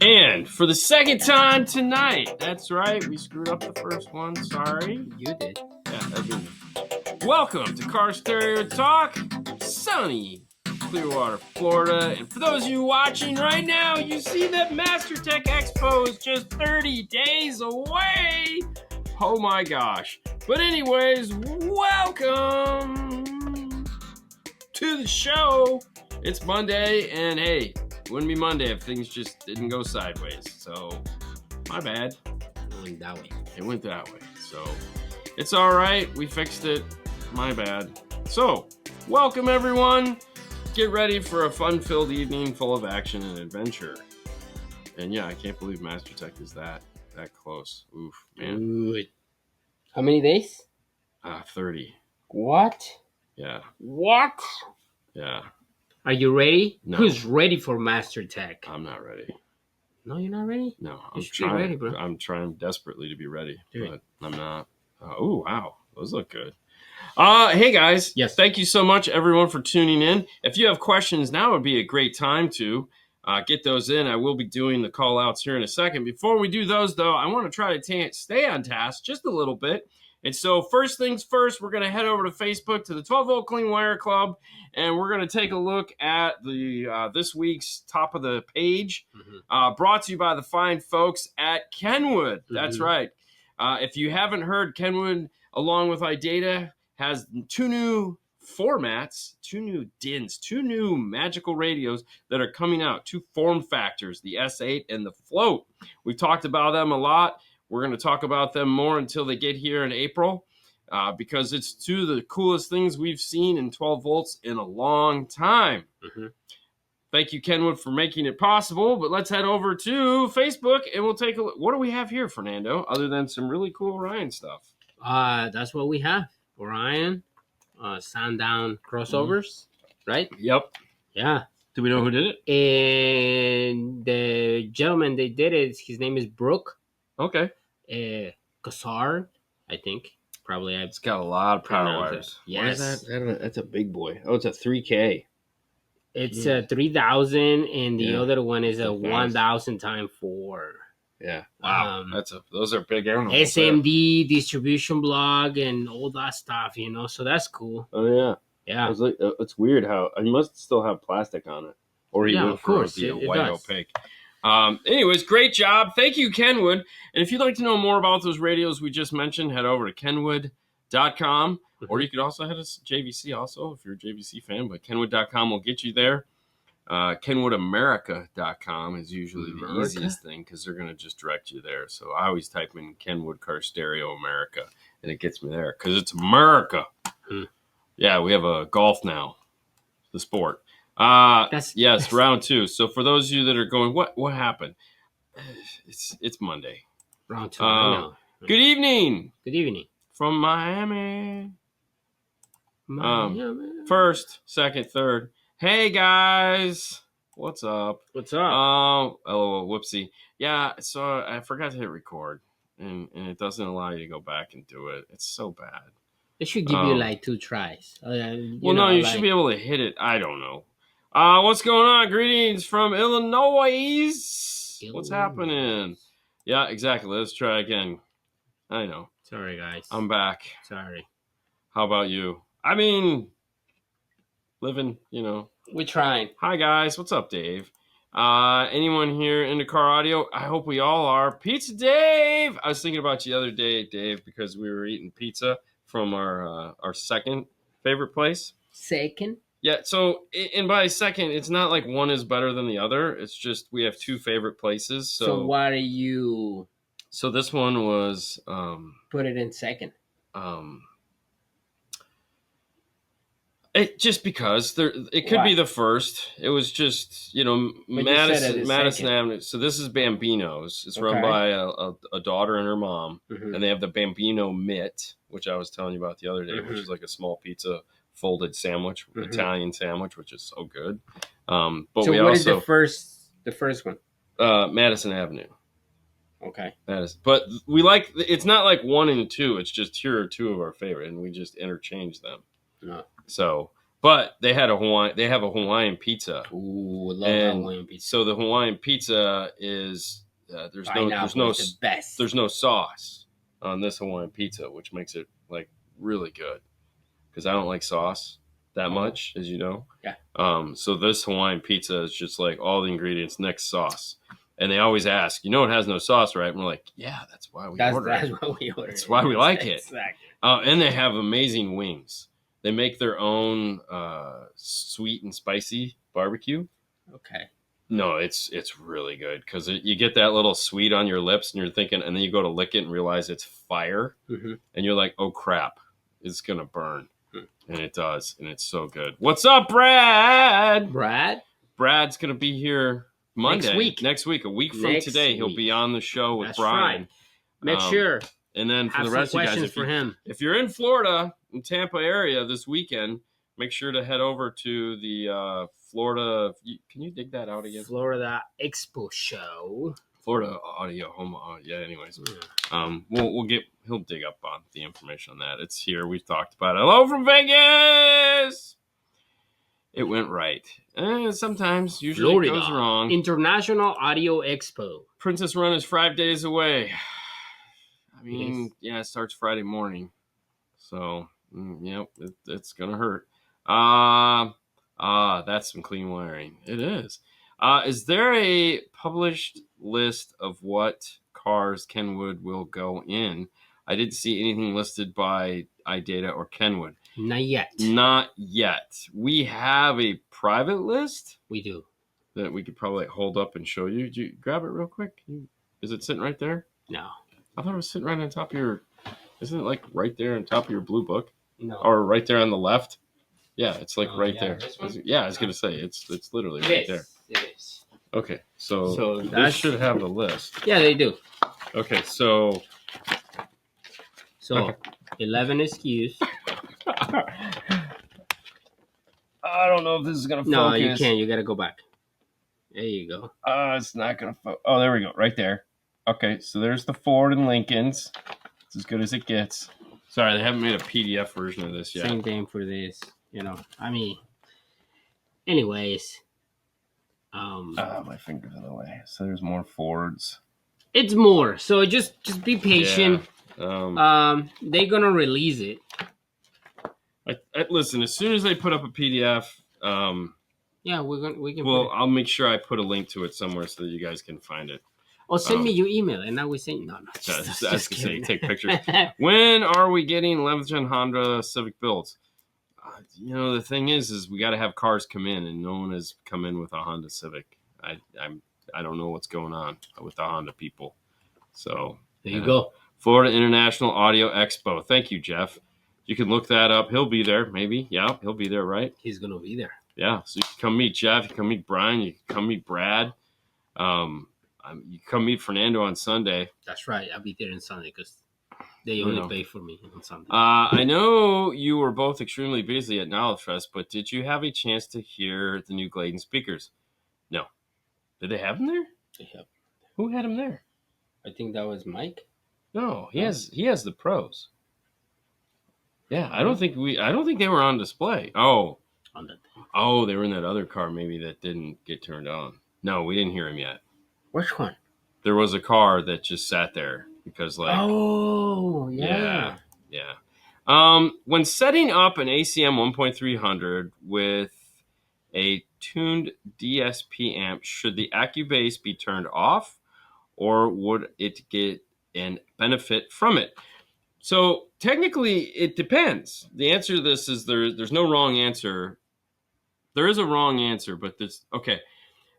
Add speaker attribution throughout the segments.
Speaker 1: And for the second time tonight, that's right, we screwed up the first one. Sorry.
Speaker 2: You did.
Speaker 1: Yeah, that's me. Welcome to Car Stereo Talk, sunny Clearwater, Florida. And for those of you watching right now, you see that MasterTech Expo is just 30 days away. Oh my gosh. But anyways, welcome to the show. It's Monday, and hey, it wouldn't be Monday if things just didn't go sideways. So, my bad.
Speaker 2: It went that way.
Speaker 1: It went that way. So, it's all right. We fixed it. My bad. So, welcome everyone. Get ready for a fun-filled evening full of action and adventure. And yeah, I can't believe MasterTech is that close. Oof, man.
Speaker 2: Good. How many days?
Speaker 1: 30.
Speaker 2: What?
Speaker 1: Yeah.
Speaker 2: What?
Speaker 1: Yeah.
Speaker 2: Are you ready?
Speaker 1: No.
Speaker 2: Who's ready for MasterTech?
Speaker 1: I'm not ready.
Speaker 2: No, you're not ready?
Speaker 1: No,
Speaker 2: You should be ready, bro.
Speaker 1: I'm trying desperately to be ready,
Speaker 2: Dude.
Speaker 1: but I'm not. Oh, wow. Those look good. Hey, guys.
Speaker 2: Yes.
Speaker 1: Thank you so much, everyone, for tuning in. If you have questions, now would be a great time to get those in. I will be doing the call-outs here in a second. Before we do those, though, I want to try to stay on task just a little bit. And so first things first, we're going to head over to Facebook to the 12-Volt Clean Wire Club, and we're going to take a look at the this week's top of the page, brought to you by the fine folks at Kenwood. That's right. If you haven't heard, Kenwood, along with iData, has two new formats, two new DINs, two new magical radios that are coming out, two form factors, the S8 and the Float. We've talked about them a lot. We're going to talk about them more until they get here in April because it's two of the coolest things we've seen in 12 volts in a long time. Thank you, Kenwood, for making it possible. But let's head over to Facebook and we'll take a look. What do we have here, Fernando, other than some really cool Orion stuff?
Speaker 2: That's what we have. Orion, Sundown crossovers, right?
Speaker 1: Yep.
Speaker 2: Yeah.
Speaker 1: Do we know who did it?
Speaker 2: And the gentleman that did it, his name is Brooke.
Speaker 1: Okay.
Speaker 2: Cassard, I think. Probably.
Speaker 1: It's got a lot of power wires.
Speaker 2: Yes.
Speaker 1: What is that? That's a big boy. Oh, it's a 3K.
Speaker 2: It's a 3,000, and the other one is a 1,000 times 4.
Speaker 1: Yeah. Wow. Those are big animals.
Speaker 2: SMD distribution blog and all that stuff, So that's cool.
Speaker 1: Oh yeah.
Speaker 2: Yeah.
Speaker 1: It's weird how it must still have plastic on it, or even
Speaker 2: of course
Speaker 1: be
Speaker 2: it
Speaker 1: white
Speaker 2: does.
Speaker 1: opaque. Anyways, great job. Thank you, Kenwood. And if you'd like to know more about those radios we just mentioned, head over to kenwood.com, or you could also head to JVC also if you're a JVC fan, but kenwood.com will get you there. KenwoodAmerica.com is usually the easiest thing because they're going to just direct you there. So I always type in Kenwood Car Stereo America, and it gets me there because it's America. Yeah, we have a golf now, the sport. Yes, round 2. So for those of you that are going, what happened? It's Monday.
Speaker 2: Round 2. I know.
Speaker 1: Good evening.
Speaker 2: Good evening.
Speaker 1: From Miami. First, second, third. Hey guys, what's up?
Speaker 2: What's up?
Speaker 1: Oh, whoopsie. Yeah, so I forgot to hit record, and it doesn't allow you to go back and do it. It's so bad.
Speaker 2: It should give you like 2 tries.
Speaker 1: You should be able to hit it. I don't know. What's going on? Greetings from Illinois. What's happening? Yeah, exactly. Let's try again. I know.
Speaker 2: Sorry, guys.
Speaker 1: I'm back.
Speaker 2: Sorry.
Speaker 1: How about you? I mean, living,
Speaker 2: We're trying.
Speaker 1: Hi, guys. What's up, Dave? Anyone here into car audio? I hope we all are. Pizza Dave! I was thinking about you the other day, Dave, because we were eating pizza from our second favorite place.
Speaker 2: Second?
Speaker 1: Yeah, so, and by second, it's not like one is better than the other. It's just we have 2 favorite places.
Speaker 2: So why are you...
Speaker 1: So this one was...
Speaker 2: Put it in second.
Speaker 1: It just because it could be the first. It was just Madison Avenue. So this is Bambino's. It's run by a daughter and her mom, and they have the Bambino Mitt, which I was telling you about the other day, which is like a small pizza folded sandwich, Italian sandwich, which is so good. But
Speaker 2: so
Speaker 1: we
Speaker 2: what
Speaker 1: also
Speaker 2: is the first one?
Speaker 1: Madison Avenue.
Speaker 2: Okay.
Speaker 1: But we like it's not like 1 and 2. It's just here are 2 of our favorite, and we just interchange them.
Speaker 2: No.
Speaker 1: So But they have a Hawaiian pizza.
Speaker 2: Ooh, love that Hawaiian pizza.
Speaker 1: So the Hawaiian pizza is there's no sauce on this Hawaiian pizza, which makes it like really good because I don't like sauce that much, as you know.
Speaker 2: Yeah.
Speaker 1: So this Hawaiian pizza is just like all the ingredients next sauce, and they always ask, it has no sauce, right? And we're like, yeah, that's why we order it.
Speaker 2: That's why we order it.
Speaker 1: That's why we like it.
Speaker 2: Exactly.
Speaker 1: And they have amazing wings. They make their own sweet and spicy barbecue.
Speaker 2: Okay.
Speaker 1: No, it's really good because you get that little sweet on your lips, and you're thinking, and then you go to lick it and realize it's fire, and you're like, oh crap, it's gonna burn, and it does, and it's so good. What's up, Brad? Brad's gonna be here Monday next week, a week from today. He'll be on the show with Brian.
Speaker 2: Right. Make sure.
Speaker 1: And then for the rest of you guys, if you're in Florida, in Tampa area this weekend, make sure to head over to the Florida. Can you dig that out again?
Speaker 2: Florida Expo Show.
Speaker 1: Florida Audio Home. Yeah. Anyways, he'll dig up on the information on that. It's here. We've talked about it. Hello from Vegas. It went right. Usually Florida. It goes wrong.
Speaker 2: International Audio Expo.
Speaker 1: Princess Run is 5 days away. I mean, it starts Friday morning. So, it's going to hurt. That's some clean wiring. It is. Is there a published list of what cars Kenwood will go in? I didn't see anything listed by iData or Kenwood.
Speaker 2: Not yet.
Speaker 1: We have a private list.
Speaker 2: We do.
Speaker 1: That we could probably hold up and show you. Did you grab it real quick? Is it sitting right there?
Speaker 2: No.
Speaker 1: I thought it was sitting right on top of your... Isn't it like right there on top of your blue book?
Speaker 2: No.
Speaker 1: Or right there on the left? Yeah, it's like right there. Yeah, I was going to say, it's literally right there.
Speaker 2: It is.
Speaker 1: Okay, so they should have the list.
Speaker 2: Yeah, they do.
Speaker 1: Okay, so...
Speaker 2: 11 SKUs.
Speaker 1: I don't know if this is going to focus.
Speaker 2: No, you can't. You got to go back. There you go.
Speaker 1: It's not going to focus. Oh, there we go. Right there. Okay, so there's the Ford and Lincolns. It's as good as it gets. Sorry, they haven't made a PDF version of this yet.
Speaker 2: Same thing for this. Anyways.
Speaker 1: My finger's in the way. So there's more Fords.
Speaker 2: It's more. So just be patient.
Speaker 1: Yeah.
Speaker 2: They're going to release it.
Speaker 1: Listen, as soon as they put up a PDF,
Speaker 2: we can.
Speaker 1: Well, I'll make sure I put a link to it somewhere so that you guys can find it.
Speaker 2: Or send me your email, and now we say no.
Speaker 1: Just say take pictures. When are we getting 11th gen Honda Civic builds? The thing is we got to have cars come in, and no one has come in with a Honda Civic. I don't know what's going on with the Honda people. So
Speaker 2: there you go.
Speaker 1: Florida International Audio Expo. Thank you, Jeff. You can look that up. He'll be there, maybe. Yeah, he'll be there, right?
Speaker 2: He's gonna be there.
Speaker 1: Yeah, so you can come meet Jeff. You can come meet Brian. You can come meet Brad. You come meet Fernando on Sunday.
Speaker 2: That's right. I'll be there on Sunday because they only pay for me on Sunday.
Speaker 1: I know you were both extremely busy at Knowledge Fest, but did you have a chance to hear the new Gladen speakers? No. Did they have them there?
Speaker 2: They have.
Speaker 1: Who had them there?
Speaker 2: I think that was Mike.
Speaker 1: No, he has the pros. Yeah, I don't think they were on display. Oh.
Speaker 2: On that thing.
Speaker 1: Oh, they were in that other car maybe that didn't get turned on. No, we didn't hear him yet.
Speaker 2: Which one?
Speaker 1: There was a car that just sat there because
Speaker 2: Oh, yeah.
Speaker 1: Yeah. When setting up an ACM 1.300 with a tuned DSP amp, should the AccuBass be turned off, or would it get an benefit from it? So technically, it depends. The answer to this is there's no wrong answer. There is a wrong answer, but okay.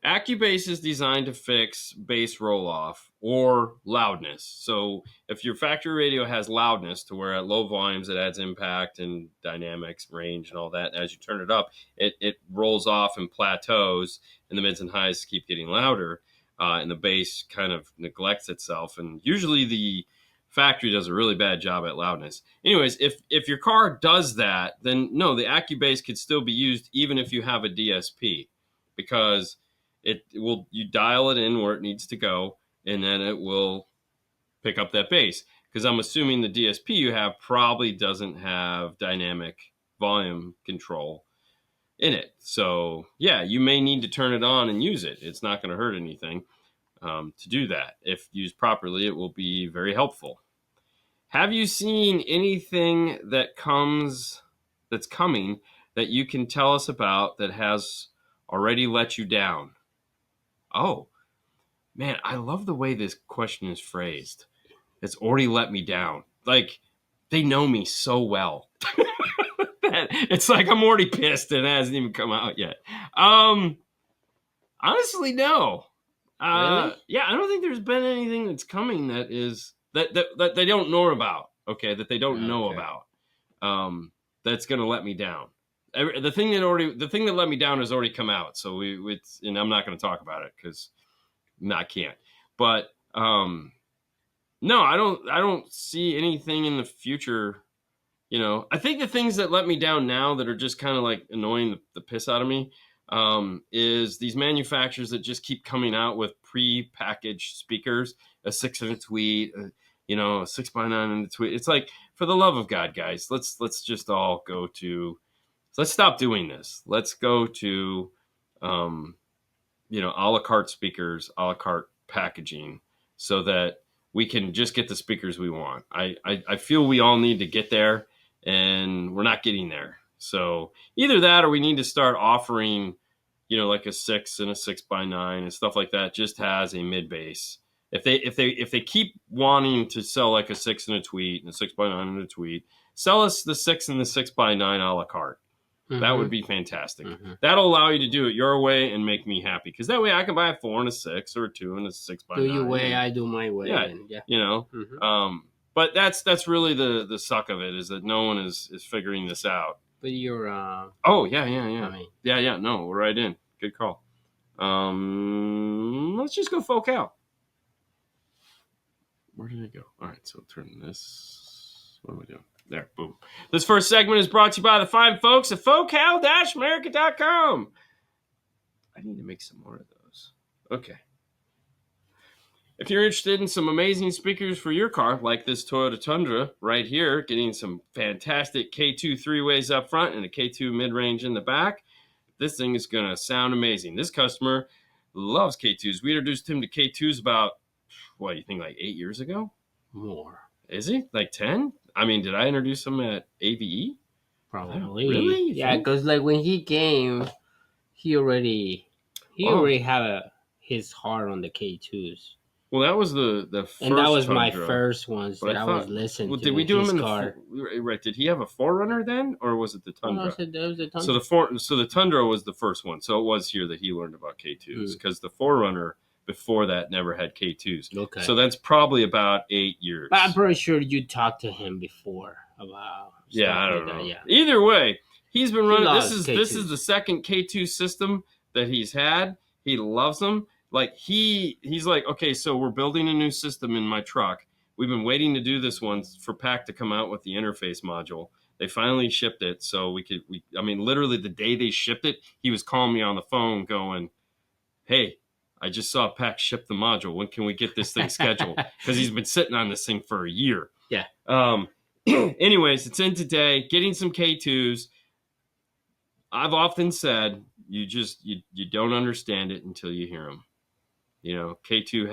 Speaker 1: AccuBass is designed to fix bass roll-off or loudness. So if your factory radio has loudness to where at low volumes it adds impact and dynamics, range, and all that, as you turn it up, it rolls off and plateaus, and the mids and highs keep getting louder, and the bass kind of neglects itself. And usually the factory does a really bad job at loudness. Anyways, if your car does that, then no, the AccuBass could still be used even if you have a DSP, because you dial it in where it needs to go, and then it will pick up that bass. Because I'm assuming the DSP you have probably doesn't have dynamic volume control. in it. So yeah, you may need to turn it on and use it. It's not going to hurt anything to do that. If used properly, it will be very helpful. Have you seen anything that's coming that you can tell us about that has already let you down? Oh, man, I love the way this question is phrased. It's already let me down. Like, they know me so well. It's like I'm already pissed and it hasn't even come out yet. Honestly, no.
Speaker 2: Really?
Speaker 1: Yeah, I don't think there's been anything that's coming that they don't know about. Okay, that they don't know about. That's gonna let me down. The thing that let me down has already come out. So and I'm not gonna talk about it because I can't. But no, I don't see anything in the future. I think the things that let me down now that are just kind of like annoying the piss out of me is these manufacturers that just keep coming out with pre-packaged speakers, a 6 in a tweet, a 6x9 in a tweet. It's like, for the love of God, guys, let's just all go to. Let's stop doing this. Let's go to, a la carte speakers, a la carte packaging, so that we can just get the speakers we want. I feel we all need to get there, and we're not getting there. So either that, or we need to start offering, like a 6 and a 6x9 and stuff like that. Just has a mid bass. If they keep wanting to sell like a 6 and a tweet and a 6x9 and a tweet, sell us the 6 and the 6x9 a la carte. Mm-hmm. That would be fantastic. Mm-hmm. That'll allow you to do it your way and make me happy. Because that way I can buy a 4 and a 6 or a 2 and a 6x9.
Speaker 2: Do your way, I do my way.
Speaker 1: Yeah. Mm-hmm. But that's really the suck of it, is that no one is figuring this out.
Speaker 2: But you're
Speaker 1: Oh yeah. No, we're right in. Good call. Let's just go folk out. Where did it go? All right, so turn this. What am I doing? There, boom. This first segment is brought to you by the fine folks at focal-america.com. I need to make some more of those. Okay. If you're interested in some amazing speakers for your car, like this Toyota Tundra right here, getting some fantastic K2 three-ways up front and a K2 mid-range in the back, this thing is going to sound amazing. This customer loves K2s. We introduced him to K2s about, what, you think, like 8 years ago?
Speaker 2: More.
Speaker 1: Is he? Like 10? I mean, did I introduce him at AVE?
Speaker 2: Probably.
Speaker 1: Really?
Speaker 2: Yeah, because like when he came, he already had his heart on the K2s.
Speaker 1: Well, that was the first,
Speaker 2: and that was
Speaker 1: Tundra,
Speaker 2: my first ones that I was listening to.
Speaker 1: Did we do him in
Speaker 2: car.
Speaker 1: Right? Did he have a Forerunner then, or was it the Tundra?
Speaker 2: No, that was the Tundra.
Speaker 1: So the Tundra was the first one. So it was here that he learned about K2s, because the Forerunner before that never had K2s. Okay. So that's probably about 8 years.
Speaker 2: But I'm pretty sure you talked to him before about.
Speaker 1: Yeah, I don't know. Yeah. Either way, he's been running. This is the second K2 system that he's had. He loves them. Like he's like, okay, so we're building a new system in my truck. We've been waiting to do this one for PAC to come out with the interface module. They finally shipped it, so literally the day they shipped it, he was calling me on the phone going, "Hey, I just saw PAC ship the module. When can we get this thing scheduled?" Because he's been sitting on this thing for a year.
Speaker 2: Yeah.
Speaker 1: Anyways, it's in today. Getting some K2s. I've often said you don't understand it until you hear them. K2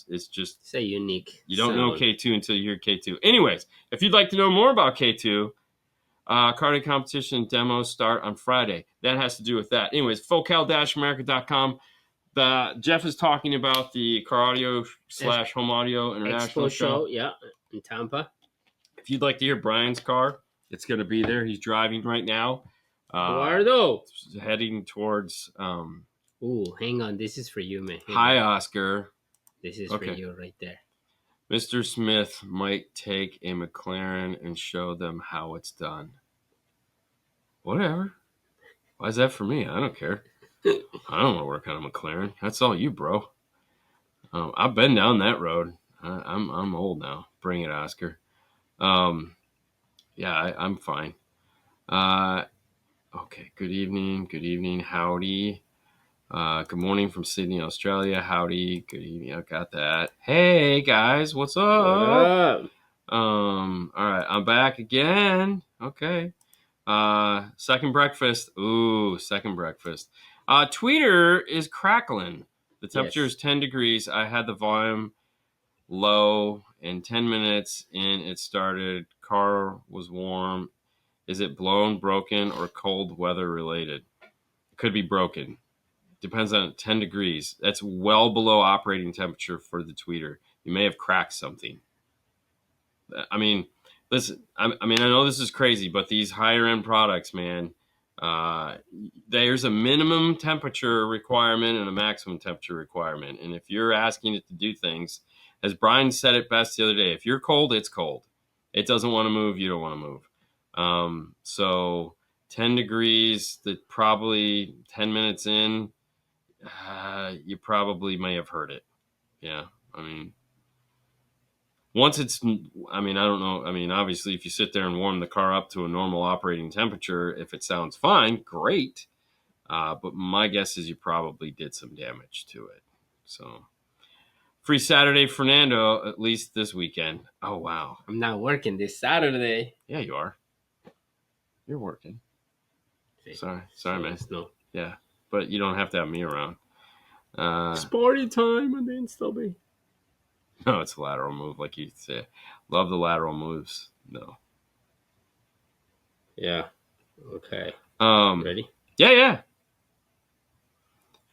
Speaker 1: it's just...
Speaker 2: It's a unique
Speaker 1: You don't know K2 until you hear K2. Anyways, if you'd like to know more about K2, karting competition demos start on Friday. That has to do with that. Anyways, focal-america.com. Jeff is talking about the Car Audio / Home Audio International Show.
Speaker 2: Yeah, in Tampa.
Speaker 1: If you'd like to hear Brian's car, it's going to be there. He's driving right now.
Speaker 2: Eduardo.
Speaker 1: Heading towards...
Speaker 2: Ooh, hang on. This is for you, man.
Speaker 1: Hi, Oscar.
Speaker 2: This is for you right there.
Speaker 1: Mr. Smith might take a McLaren and show them how it's done. Whatever. Why is that for me? I don't care. I don't want to work on a McLaren. That's all you, bro. I've been down that road. I'm old now. Bring it, Oscar. I'm fine. Okay. Good evening. Howdy. Good morning from Sydney, Australia. Howdy. Good evening. I got that. Hey guys, what's up? All right, I'm back again. Okay. Second breakfast. Ooh, second breakfast. Tweeter is crackling. The temperature
Speaker 2: Yes.
Speaker 1: is 10 degrees. I had the volume low. In 10 minutes in, it started. Car was warm. Is it blown, broken, or cold weather related? It could be broken. Depends on 10 degrees. That's well below operating temperature for the tweeter. You may have cracked something. I mean, listen, I know this is crazy, but these higher end products, man, there's a minimum temperature requirement and a maximum temperature requirement. And if you're asking it to do things, as Brian said it best the other day, if you're cold, it's cold. It doesn't want to move. You don't want to move. So 10 degrees, that probably 10 minutes in, you probably may have heard it. Yeah. I mean, once it's, I don't know. Obviously, if you sit there and warm the car up to a normal operating temperature, if it sounds fine, great. But my guess is you probably did some damage to it. So, free Saturday, Fernando, at least this weekend. Oh, wow.
Speaker 2: I'm not working this Saturday.
Speaker 1: Yeah, you are. You're working. Sorry, man.
Speaker 2: No.
Speaker 1: Yeah, but you don't have to have me around.
Speaker 2: It's party time and then still be.
Speaker 1: No, it's a lateral move, like you say. Love the lateral moves. No.
Speaker 2: Yeah. Okay.
Speaker 1: Ready? Yeah.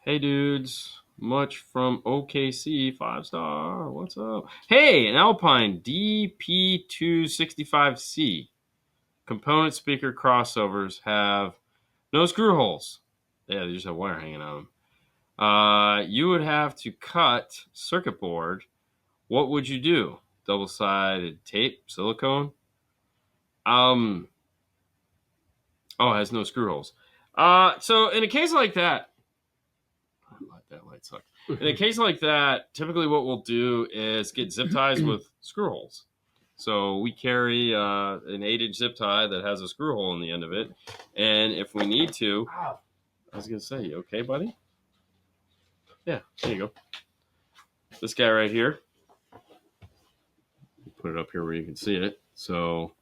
Speaker 1: Hey, dudes. Much from OKC, 5-star. What's up? Hey, an Alpine DP265C. Component speaker crossovers have no screw holes. Yeah, they just have wire hanging on them. You would have to cut circuit board. What would you do? Double-sided tape, silicone? Oh, it has no screw holes. So in a case like that, that light sucked. In a case like that, typically what we'll do is get zip ties with screw holes. So we carry an 8-inch zip tie that has a screw hole in the end of it, and if we need to, I was gonna say, you okay, buddy? Yeah, there you go. This guy right here. Put it up here where you can see it. So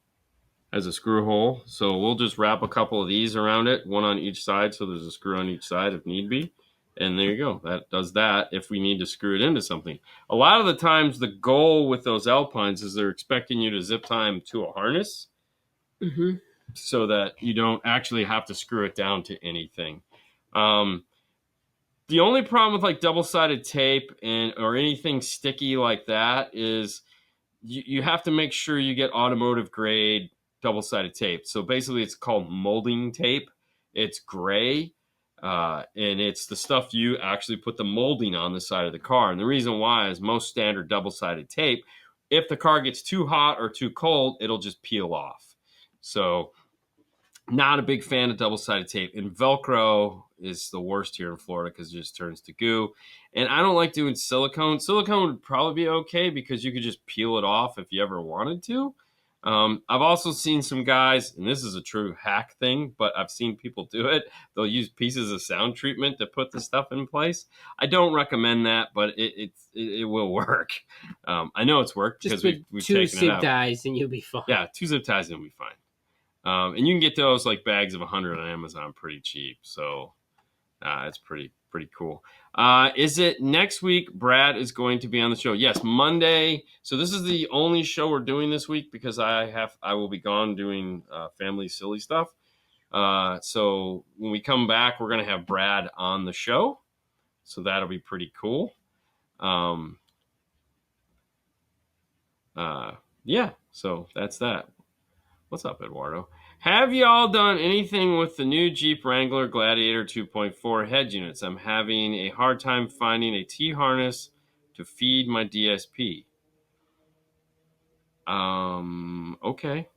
Speaker 1: has a screw hole. So we'll just wrap a couple of these around it, one on each side, so there's a screw on each side if need be. And there you go. That does that if we need to screw it into something. A lot of the times the goal with those Alpines is they're expecting you to zip tie them to a harness so that you don't actually have to screw it down to anything. The only problem with like double-sided tape or anything sticky like that is you have to make sure you get automotive grade double-sided tape. So basically it's called molding tape. It's gray, and it's the stuff you actually put the molding on the side of the car. And the reason why is most standard double-sided tape, if the car gets too hot or too cold, it'll just peel off. So not a big fan of double-sided tape. And Velcro is the worst here in Florida because it just turns to goo. And I don't like doing silicone. Silicone would probably be okay because you could just peel it off if you ever wanted to. I've also seen some guys, and this is a true hack thing, but I've seen people do it. They'll use pieces of sound treatment to put the stuff in place. I don't recommend that, but it will work. I know it's worked because we've taken it out.
Speaker 2: 2 zip ties and you'll be fine.
Speaker 1: Yeah, 2 zip ties and you'll be fine. And you can get those like bags of 100 on Amazon pretty cheap. So it's pretty cool. Is it next week? Brad is going to be on the show. Yes, Monday. So this is the only show we're doing this week because I will be gone doing family silly stuff. So when we come back, we're going to have Brad on the show. So that'll be pretty cool. Yeah, so that's that. What's up, Eduardo? Have y'all done anything with the new Jeep Wrangler Gladiator 2.4 head units? I'm having a hard time finding a T-harness to feed my DSP. Okay.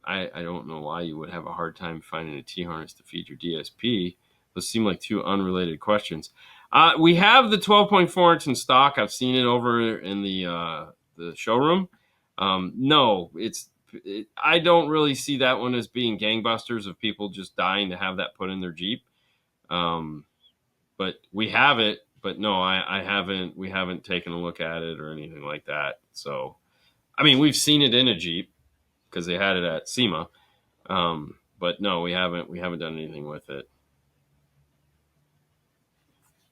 Speaker 1: I don't know why you would have a hard time finding a T-harness to feed your DSP. Those seem like two unrelated questions. We have the 12.4 inch in stock. I've seen it over in the showroom. No, I don't really see that one as being gangbusters of people just dying to have that put in their Jeep. But we have it, but no, I haven't. We haven't taken a look at it or anything like that. So, I mean, we've seen it in a Jeep because they had it at SEMA. But no, we haven't done anything with it.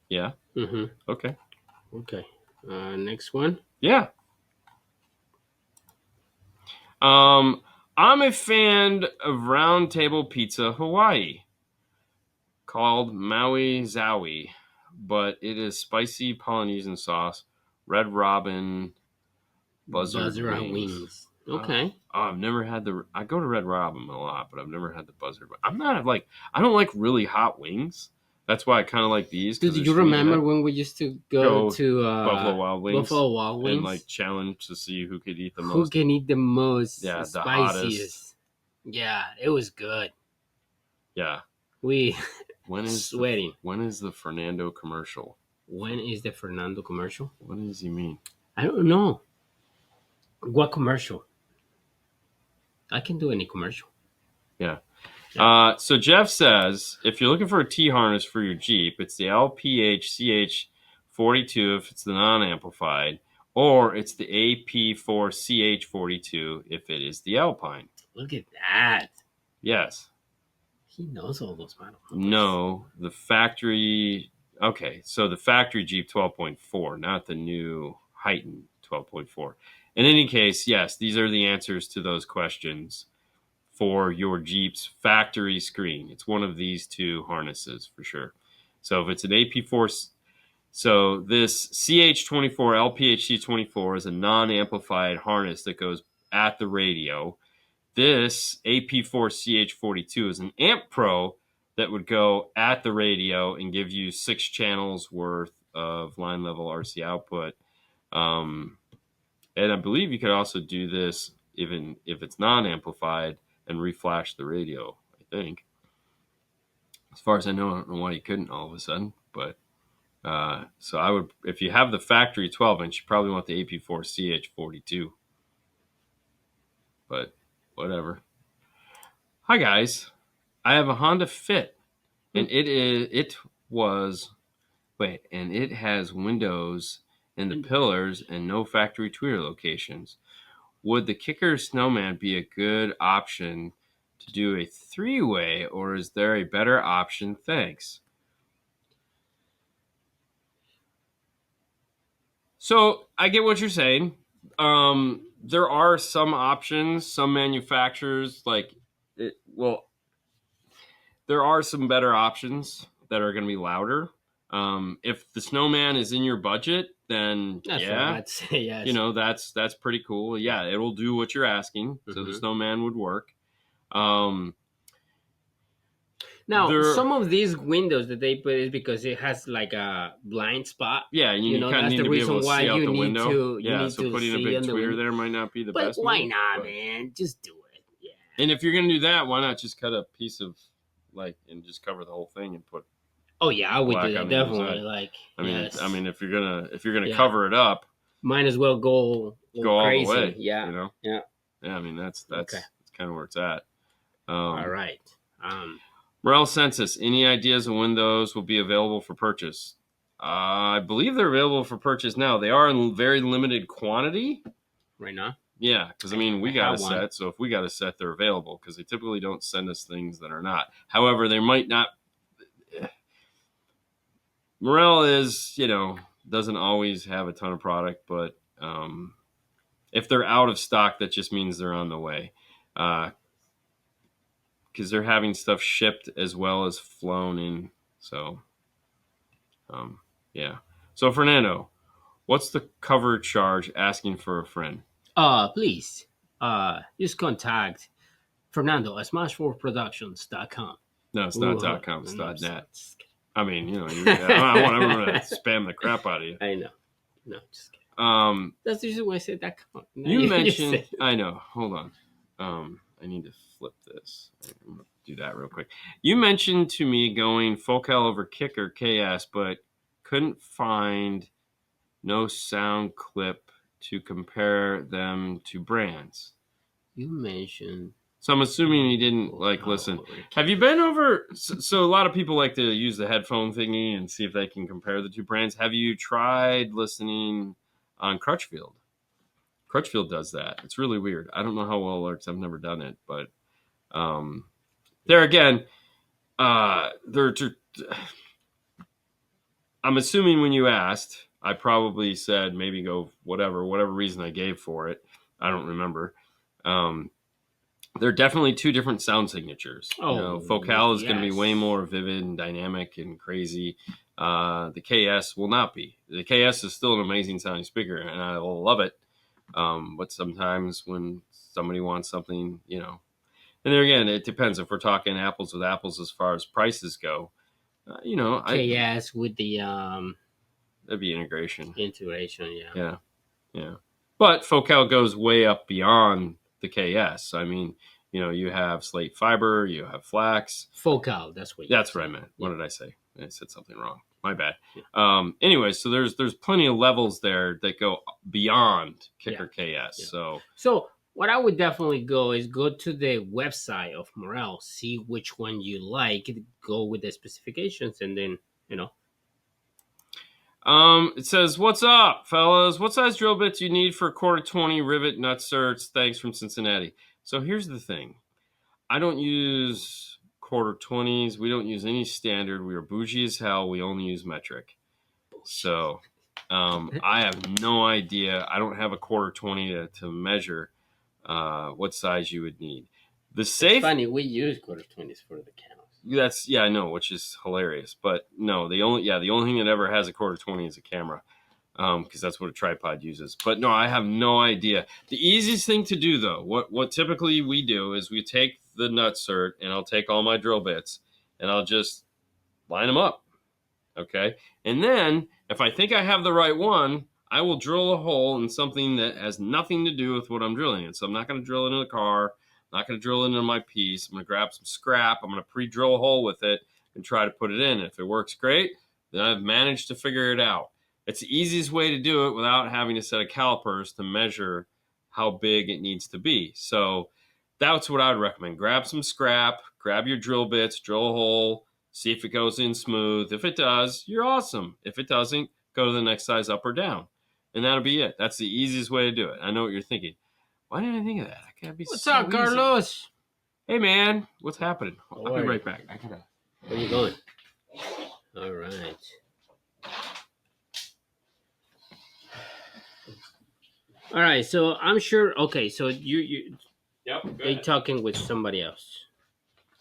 Speaker 1: Yeah.
Speaker 2: Mm-hmm.
Speaker 1: Okay.
Speaker 2: Okay. Next one.
Speaker 1: Yeah. I'm a fan of Round Table Pizza Hawaii, called Maui Zowie, but it is spicy Polynesian sauce, Red Robin, buzzard wings.
Speaker 2: Okay.
Speaker 1: I've never had I go to Red Robin a lot, but I've never had the buzzard. I don't like really hot wings. That's why I kind of like these.
Speaker 2: Do you remember when we used to go to
Speaker 1: Buffalo Wild Wings?
Speaker 2: Buffalo Wild Wings?
Speaker 1: And like challenge to see who could eat the most.
Speaker 2: Who can eat the most
Speaker 1: the
Speaker 2: spiciest?
Speaker 1: hottest.
Speaker 2: Yeah, it was good.
Speaker 1: Yeah.
Speaker 2: We
Speaker 1: when is
Speaker 2: sweating.
Speaker 1: When is the Fernando commercial?
Speaker 2: When is the Fernando commercial?
Speaker 1: What does he mean?
Speaker 2: I don't know. What commercial? I can do any commercial.
Speaker 1: Yeah. So Jeff says, if you're looking for a T-harness for your Jeep, it's the LPH-CH42 if it's the non-amplified, or it's the AP4CH42 if it is the Alpine.
Speaker 2: Look at that.
Speaker 1: Yes.
Speaker 2: He knows all those models.
Speaker 1: No, the factory... Okay, so the factory Jeep 12.4, not the new heightened 12.4. In any case, yes, these are the answers to those questions for your Jeep's factory screen. It's one of these two harnesses for sure. So if it's an AP4, so this CH24 LPHC24 is a non-amplified harness that goes at the radio. This AP4CH42 is an Amp Pro that would go at the radio and give you 6 channels worth of line level RC output. And I believe you could also do this even if it's non-amplified and reflash the radio, I think. As far as I know, I don't know why you couldn't all of a sudden. But so I would, if you have the factory 12-inch, you probably want the AP4CH42. But whatever. Hi guys, I have a Honda Fit, and it has windows in the pillars and no factory tweeter locations. Would the Kicker Snowman be a good option to do a 3-way, or is there a better option? Thanks. So I get what you're saying. There are some options, some manufacturers there are some better options that are going to be louder. If the Snowman is in your budget, then
Speaker 2: That's what I'd say, yes.
Speaker 1: That's pretty cool. Yeah, it'll do what you're asking. Mm-hmm. So the Snowman would work.
Speaker 2: Now, some of these windows that they put is because it has like a blind spot.
Speaker 1: Yeah, you kind of need to be able to see out the window.
Speaker 2: So
Speaker 1: putting a big tweeter there might not be the best.
Speaker 2: But why not, man? Just do it. Yeah.
Speaker 1: And if you're going to do that, why not just cut a piece of and just cover the whole thing and put...
Speaker 2: Oh yeah, I would do that definitely.
Speaker 1: I mean, if you're gonna cover it up,
Speaker 2: might as well go
Speaker 1: all
Speaker 2: crazy.
Speaker 1: The way.
Speaker 2: Yeah,
Speaker 1: yeah. I mean, that's kind of where it's at.
Speaker 2: All right.
Speaker 1: Morel Census. Any ideas of when those will be available for purchase? I believe they're available for purchase now. They are in very limited quantity
Speaker 2: right now.
Speaker 1: Yeah, because we got a set. So if we got a set, they're available because they typically don't send us things that are not. However, they might not. Morel doesn't always have a ton of product, but if they're out of stock, that just means they're on the way. Because they're having stuff shipped as well as flown in. So, yeah. So, Fernando, what's the cover charge asking for a friend?
Speaker 2: Please, just contact Fernando at smashforproductions.com.
Speaker 1: No, it's not .com, it's .net. I mean, I don't want to spam the crap out of you.
Speaker 2: I know. No, just kidding. That's usually why I said .com.
Speaker 1: You mentioned... I know. Hold on. I need to flip this. I'm going to do that real quick. You mentioned to me going full caliber Kicker KS, but couldn't find no sound clip to compare them to brands.
Speaker 2: You mentioned...
Speaker 1: So I'm assuming you didn't listen. Have you been over? So a lot of people like to use the headphone thingy and see if they can compare the two brands. Have you tried listening on Crutchfield? Crutchfield does that. It's really weird. I don't know how well it works. I've never done it, but There again, I'm assuming when you asked, I probably said maybe go whatever reason I gave for it. I don't remember. They're definitely two different sound signatures. Focal is going to be way more vivid and dynamic and crazy. The KS will not be. The KS is still an amazing sounding speaker, and I love it. But sometimes when somebody wants something, and there again, it depends if we're talking apples with apples as far as prices go.
Speaker 2: KS with the
Speaker 1: that'd be integration.
Speaker 2: Yeah.
Speaker 1: But Focal goes way up beyond the KS. I mean, you have slate fiber, you have flax.
Speaker 2: Focal, that's what
Speaker 1: I meant. What did I say? I said something wrong. My bad. Yeah. Anyway, so there's plenty of levels there that go beyond Kicker KS.
Speaker 2: Yeah. So what I would definitely go to the website of Morel, see which one you like, go with the specifications, and then
Speaker 1: It says, "What's up, fellas? What size drill bit do you need for 1/4-20 rivet nut certs? Thanks from Cincinnati." So here's the thing. I don't use 1/4-20s. We don't use any standard. We are bougie as hell. We only use metric. So I have no idea. I don't have a 1/4-20 to measure what size you would need.
Speaker 2: It's funny, we use 1/4-20s for the cameras.
Speaker 1: I know, which is hilarious. But no, the only thing that ever has a 1/4-20 is a camera. Because that's what a tripod uses. But no, I have no idea. The easiest thing to do, though, what typically we do is we take the nut cert, and I'll take all my drill bits, and I'll just line them up, okay? And then, if I think I have the right one, I will drill a hole in something that has nothing to do with what I'm drilling in. So I'm not going to drill into the car. I'm not going to drill into my piece. I'm going to grab some scrap. I'm going to pre-drill a hole with it and try to put it in. If it works great, then I've managed to figure it out. It's the easiest way to do it without having a set of calipers to measure how big it needs to be. So that's what I would recommend. Grab some scrap, grab your drill bits, drill a hole, see if it goes in smooth. If it does, you're awesome. If it doesn't, go to the next size up or down. And that'll be it. That's the easiest way to do it. I know what you're thinking. Why didn't I think of that? That can't be
Speaker 2: What's
Speaker 1: so
Speaker 2: up, Carlos?
Speaker 1: Easy. Hey, man. What's happening? I'll be right back.
Speaker 2: Where are you going? All right. All right, so I'm sure. Okay, so you
Speaker 1: Yep.
Speaker 2: talking with somebody else.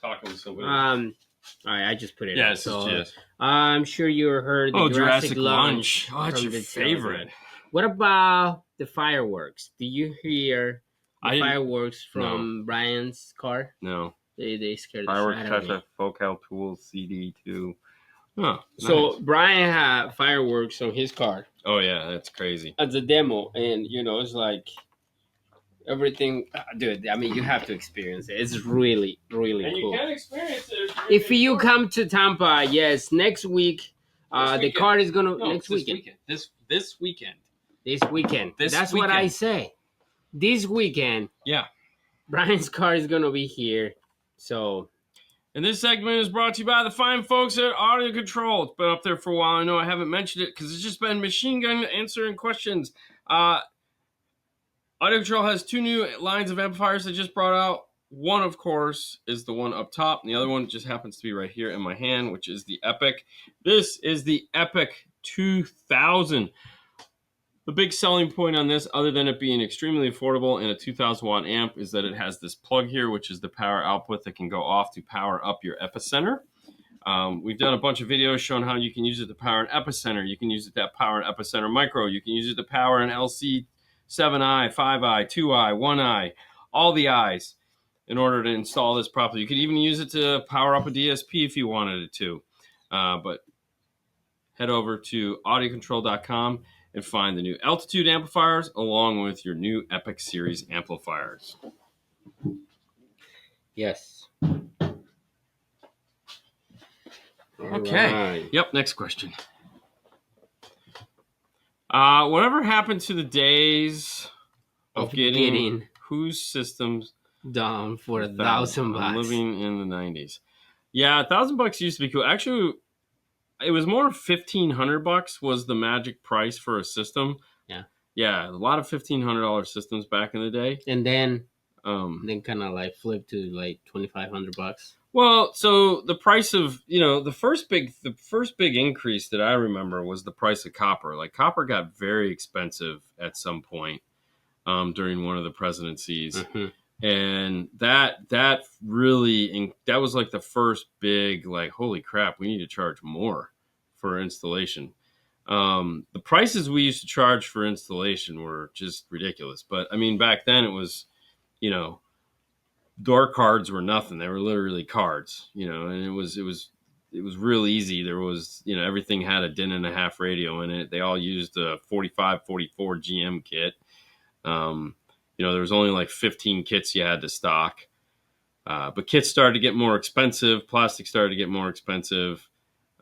Speaker 1: Talking with somebody.
Speaker 2: All right, I just put it.
Speaker 1: Yes,
Speaker 2: so,
Speaker 1: yes.
Speaker 2: I'm sure you heard the Jurassic Lunch.
Speaker 1: Oh, that's your favorite.
Speaker 2: What about the fireworks? Do you hear the fireworks from Brian's car?
Speaker 1: No.
Speaker 2: They scared the
Speaker 1: fireworks
Speaker 2: shit out of me.
Speaker 1: Focal Tools CD2. Oh,
Speaker 2: so
Speaker 1: nice.
Speaker 2: Brian had fireworks on his car.
Speaker 1: Oh yeah, that's crazy.
Speaker 2: As a demo, and it's like everything, dude. I mean, you have to experience it. It's really, really
Speaker 1: and
Speaker 2: cool.
Speaker 1: You can experience it
Speaker 2: if you come to Tampa. Yes, next week. The car is gonna next weekend.
Speaker 1: This weekend.
Speaker 2: This weekend. That's what I say. This weekend.
Speaker 1: Yeah.
Speaker 2: Brian's car is gonna be here. So.
Speaker 1: And this segment is brought to you by the fine folks at Audio Control. It's been up there for a while. I know I haven't mentioned it because it's just been machine gun answering questions. Audio Control has 2 new lines of amplifiers they just brought out. One, of course, is the one up top. And the other one just happens to be right here in my hand, which is the Epic. This is the Epic 2000. The big selling point on this, other than it being extremely affordable and a 2,000 watt amp, is that it has this plug here, which is the power output that can go off to power up your epicenter. We've done a bunch of videos showing how you can use it to power an epicenter. You can use it to power an epicenter micro. You can use it to power an LC 7i, 5i, 2i, 1i, all the I's in order to install this properly. You could even use it to power up a DSP if you wanted it to. But head over to audiocontrol.com and find the new Altitude amplifiers along with your new Epic Series amplifiers.
Speaker 2: Yes.
Speaker 1: Okay.
Speaker 2: Right.
Speaker 1: Yep, next question. Whatever happened to the days of getting whose systems
Speaker 2: down for $1,000?
Speaker 1: I'm living in the 90s. Yeah, $1,000 used to be cool. Actually, it was more $1,500 was the magic price for a system. Yeah, a lot of $1,500 systems back in the day.
Speaker 2: And then kind of like flipped to like $2,500.
Speaker 1: Well, so the price of, the first big increase that I remember was the price of copper. Like copper got very expensive at some point during one of the presidencies.
Speaker 2: Mm-hmm.
Speaker 1: And that really, that was like the first big, like, holy crap, we need to charge more for installation. The prices we used to charge for installation were just ridiculous. But I mean, back then it was, door cards were nothing. They were literally cards, and it was real easy. There was, everything had a 1.5 radio in it. They all used a 4544 GM kit. There was only like 15 kits you had to stock. But kits started to get more expensive. Plastic started to get more expensive.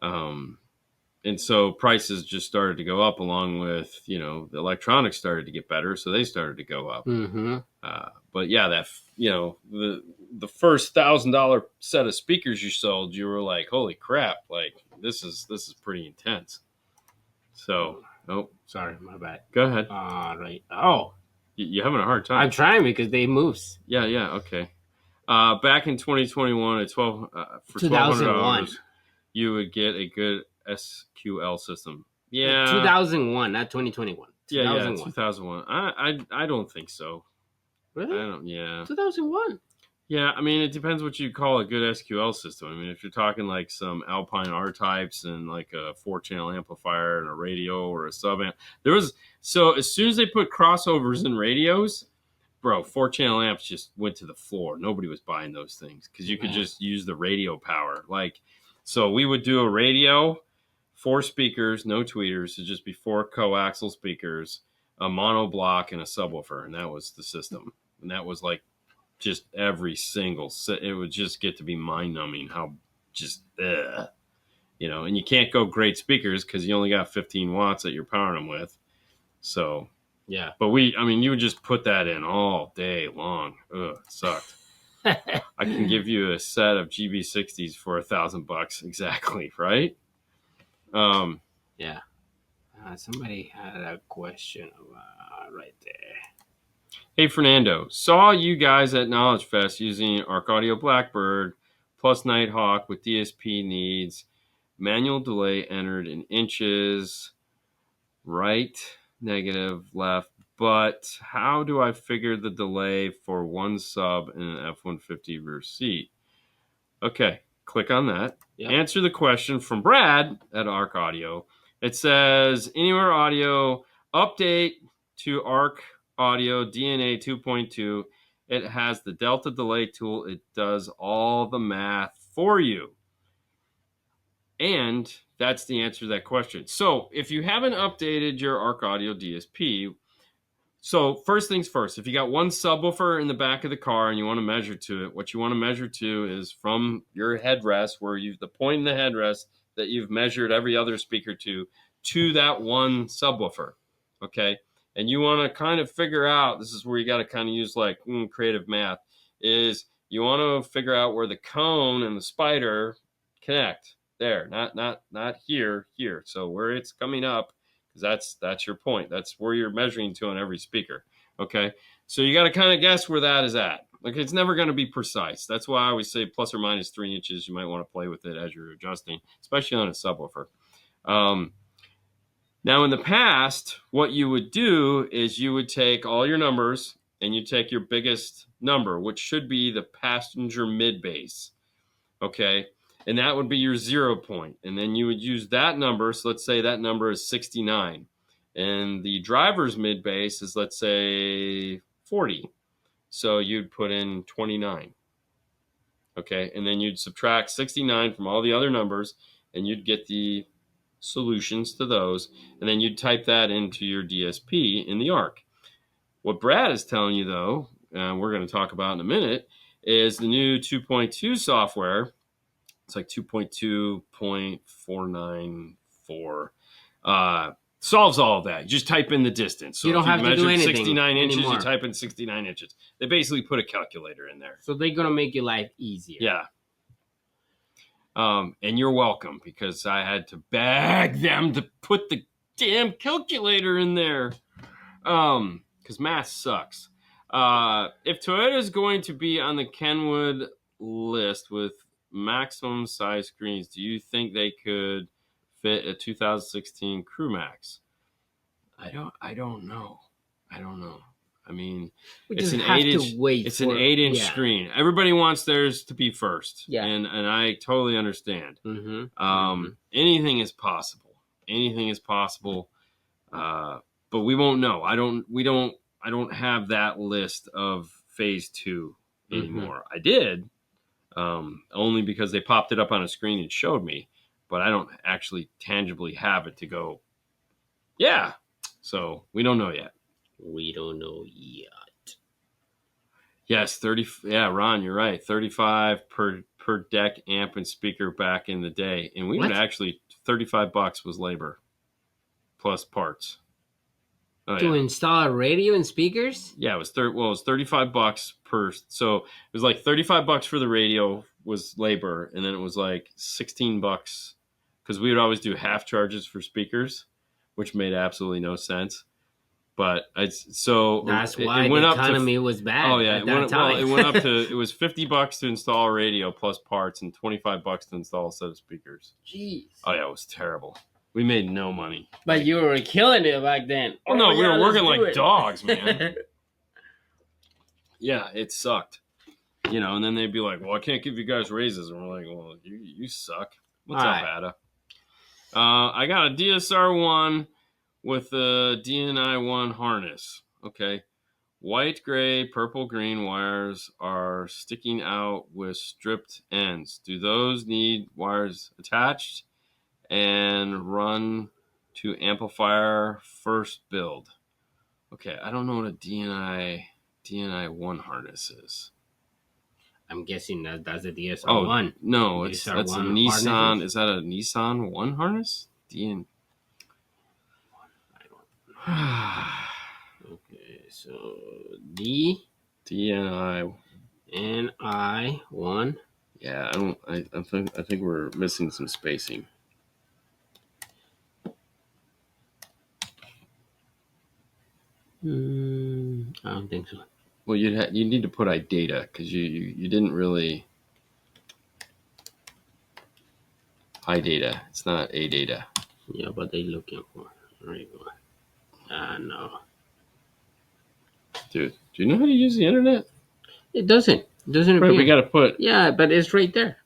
Speaker 1: And so prices just started to go up along with, the electronics started to get better. So they started to go up.
Speaker 2: Mm-hmm.
Speaker 1: But yeah, that, the first $1,000 set of speakers you sold, you were like, holy crap, like this is pretty intense. So,
Speaker 2: sorry, my bad.
Speaker 1: Go ahead.
Speaker 2: Right. Oh,
Speaker 1: you're having a hard time.
Speaker 2: I'm trying because they moves.
Speaker 1: Yeah. Okay. Back in 2021 at for $1,200, you would get a good SQL system. Yeah.
Speaker 2: 2001, not 2021.
Speaker 1: 2001. Yeah, 2001. I don't think so.
Speaker 2: Really?
Speaker 1: I don't. Yeah.
Speaker 2: 2001.
Speaker 1: Yeah, I mean, it depends what you call a good SQL system. I mean, if you're talking like some Alpine R-types and like a 4-channel amplifier and a radio or a sub-amp. So as soon as they put crossovers in radios, bro, 4-channel amps just went to the floor. Nobody was buying those things because you could just use the radio power. Like, so we would do a radio, 4 speakers, no tweeters, so just be 4 coaxial speakers, a mono block, and a subwoofer, and that was the system. And that was like just every single set. It would just get to be mind-numbing how just, and you can't go great speakers because you only got 15 watts that you're powering them with. So,
Speaker 2: yeah.
Speaker 1: But you would just put that in all day long. Ugh, it sucked. I can give you a set of GB60s for $1,000 exactly, right?
Speaker 2: Yeah. Somebody had a question right there.
Speaker 1: Hey, Fernando, saw you guys at Knowledge Fest using Arc Audio Blackbird plus Nighthawk with DSP needs, manual delay entered in inches, right, negative, left, but how do I figure the delay for one sub in an F-150 rear seat? Okay, click on that. Yep. Answer the question from Brad at Arc Audio. It says, Anywhere Audio, update to Arc Audio DNA 2.2. It has the Delta Delay tool. It does all the math for you. And that's the answer to that question. So if you haven't updated your Arc Audio DSP, so first things first, if you got one subwoofer in the back of the car and you want to measure to it, what you want to measure to is from your headrest, where the point in the headrest that you've measured every other speaker to that one subwoofer, okay? And you want to kind of figure out, this is where you got to kind of use like creative math, is you want to figure out where the cone and the spider connect. There, not here. So where it's coming up, because that's your point. That's where you're measuring to on every speaker. Okay, so you got to kind of guess where that is at. Like, it's never going to be precise. That's why I always say plus or minus 3 inches. You might want to play with it as you're adjusting, especially on a subwoofer. Now, in the past, what you would do is you would take all your numbers and you take your biggest number, which should be the passenger mid bass. Okay. And that would be your 0 point. And then you would use that number. So let's say that number is 69. And the driver's mid bass is, let's say, 40. So you'd put in 29. Okay. And then you'd subtract 69 from all the other numbers, and you'd get the solutions to those. And then you'd type that into your DSP in the Arc. What Brad is telling you, though, we're going to talk about in a minute, is the new 2.2 software. It's like 2.2.494. Solves all of that. You just type in the distance. So
Speaker 2: you don't have to do anything
Speaker 1: 69 inches,
Speaker 2: anymore.
Speaker 1: you type in 69 inches. They basically put a calculator in there.
Speaker 2: So they're going to make your life easier.
Speaker 1: Yeah. And you're welcome, because I had to beg them to put the damn calculator in there. Because math sucks. If Toyota is going to be on the Kenwood list with maximum size screens. Do you think they could fit a 2016 Crew Max? I don't know. I mean,
Speaker 2: We
Speaker 1: it's
Speaker 2: just
Speaker 1: an
Speaker 2: have
Speaker 1: 8-inch.
Speaker 2: to wait.
Speaker 1: It's an 8-inch screen. Everybody wants theirs to be first.
Speaker 2: Yeah.
Speaker 1: And I totally understand.
Speaker 2: Mm-hmm.
Speaker 1: Anything is possible. Anything is possible. But we won't know. I don't have that list of phase 2 anymore. I did, only because they popped it up on a screen and showed me, but I don't actually tangibly have it to go. Yeah. So we don't know yet.
Speaker 2: We don't know yet.
Speaker 1: Yes, 30. Yeah, Ron, you're right. 35 per deck amp and speaker back in the day, and we would actually $35 was labor plus parts. Oh,
Speaker 2: to install a radio and speakers?
Speaker 1: Yeah, it was $35 per. So it was like $35 for the radio was labor, and then it was like $16 because we would always do half charges for speakers, which made absolutely no sense. But that's why
Speaker 2: the economy was bad.
Speaker 1: Oh yeah, it went up to it was $50 to install a radio plus parts and $25 to install a set of speakers.
Speaker 2: Jeez.
Speaker 1: Oh yeah, it was terrible. We made no money.
Speaker 2: But you were killing it back then.
Speaker 1: Oh no, we were working like dogs, man. Yeah, it sucked. And then they'd be like, "Well, I can't give you guys raises," and we're like, "Well, you suck." What's up, Ada? I got a DSR-1 with a DNI-1 harness. Okay. White, gray, purple, green wires are sticking out with stripped ends. Do those need wires attached and run to amplifier first build? Okay, I don't know what a DNI-1 harness is.
Speaker 2: I'm guessing that's a DSR-1.
Speaker 1: Oh, no, that's a Nissan. Harnesses? Is that a Nissan 1 harness?
Speaker 2: Okay, so DNI-1.
Speaker 1: Yeah, I think we're missing some spacing.
Speaker 2: I don't think so.
Speaker 1: Well, you need to put data because you didn't really data. It's not a data.
Speaker 2: Yeah, but they looking for. There you go. No.
Speaker 1: Dude, do you know how to use the internet?
Speaker 2: It doesn't. It doesn't
Speaker 1: appear.
Speaker 2: Right,
Speaker 1: we got to put.
Speaker 2: Yeah, but it's right there.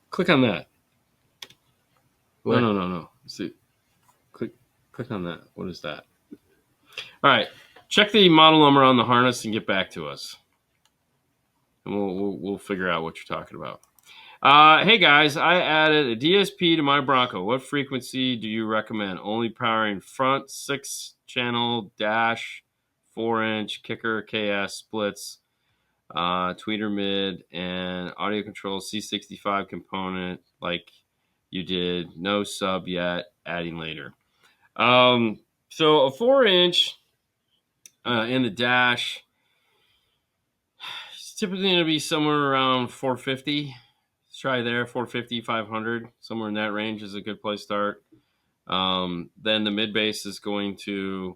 Speaker 1: Click on that.
Speaker 2: What?
Speaker 1: No. See, click on that. What is that? All right. Check the model number on the harness and get back to us, and we'll figure out what you're talking about. Hey guys, I added a DSP to my Bronco. What frequency do you recommend? Only powering front 6-channel dash 4-inch kicker KS splits, tweeter mid, and audio control C65 component like you did. No sub yet. Adding later. So a 4-inch in the dash. It's typically going to be somewhere around 450. Try there, 450, 500, somewhere in that range is a good place to start. Then the mid bass is going to,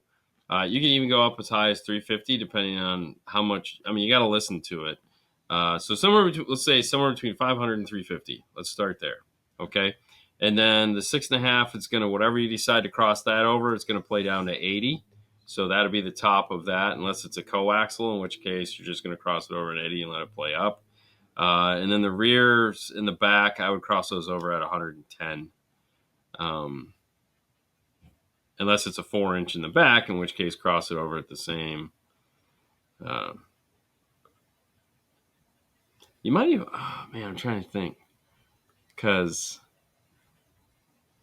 Speaker 1: you can even go up as high as 350 depending on how much. I mean, you got to listen to it. So let's say somewhere between 500 and 350. Let's start there, okay? And then the 6.5, it's going to, whatever you decide to cross that over, it's going to play down to 80. So that'll be the top of that, unless it's a coaxial, in which case you're just going to cross it over at 80 and let it play up. And then the rears in the back, I would cross those over at 110. Unless it's a 4-inch in the back, in which case cross it over at the same. You might even, I'm trying to think. Because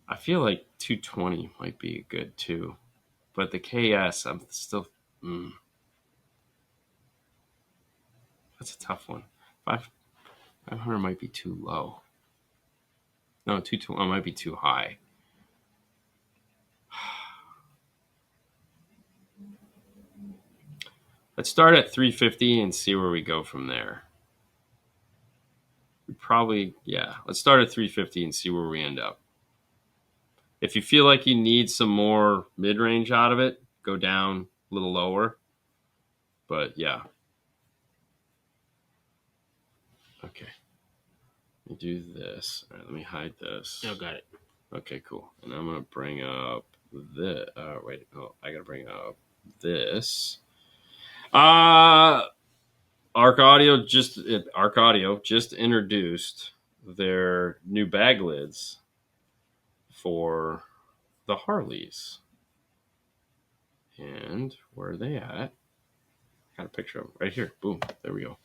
Speaker 1: I feel like 220 might be good too. But the KS, I'm still, that's a tough one. 500 might be too low. No, 220 might be too high. Let's start at 350 and see where we go from there. Let's start at 350 and see where we end up. If you feel like you need some more mid-range out of it, go down a little lower. But yeah. Okay. Let me do this. All right, let me hide this.
Speaker 2: Oh, got it.
Speaker 1: Okay, cool. And I'm going to bring up this. Wait, oh, I got to bring up this. Arc Audio just introduced their new bag lids for the Harleys. And where are they at? Got a picture of them right here. Boom. There we go.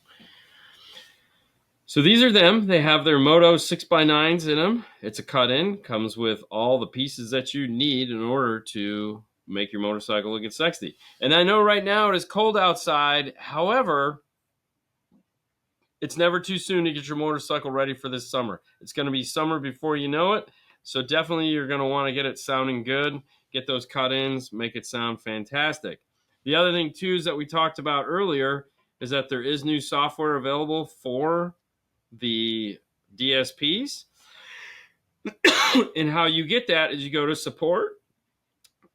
Speaker 1: So these are them. They have their Moto 6x9s in them. It's a cut-in. Comes with all the pieces that you need in order to make your motorcycle look sexy. And I know right now it is cold outside. However, it's never too soon to get your motorcycle ready for this summer. It's going to be summer before you know it. So definitely you're going to want to get it sounding good. Get those cut-ins. Make it sound fantastic. The other thing, too, is that we talked about earlier is that there is new software available for the DSPs. And how you get that is you go to support,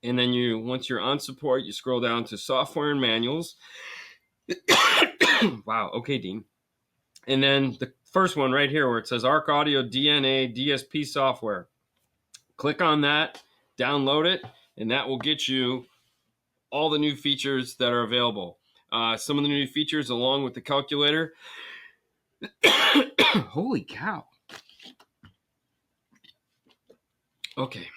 Speaker 1: and then once you're on support, you scroll down to software and manuals. Wow. Okay, Dean. And then the first one right here where it says Arc Audio DNA DSP software. Click on that, download it, and that will get you all the new features that are available. Some of the new features along with the calculator. Holy cow. Okay.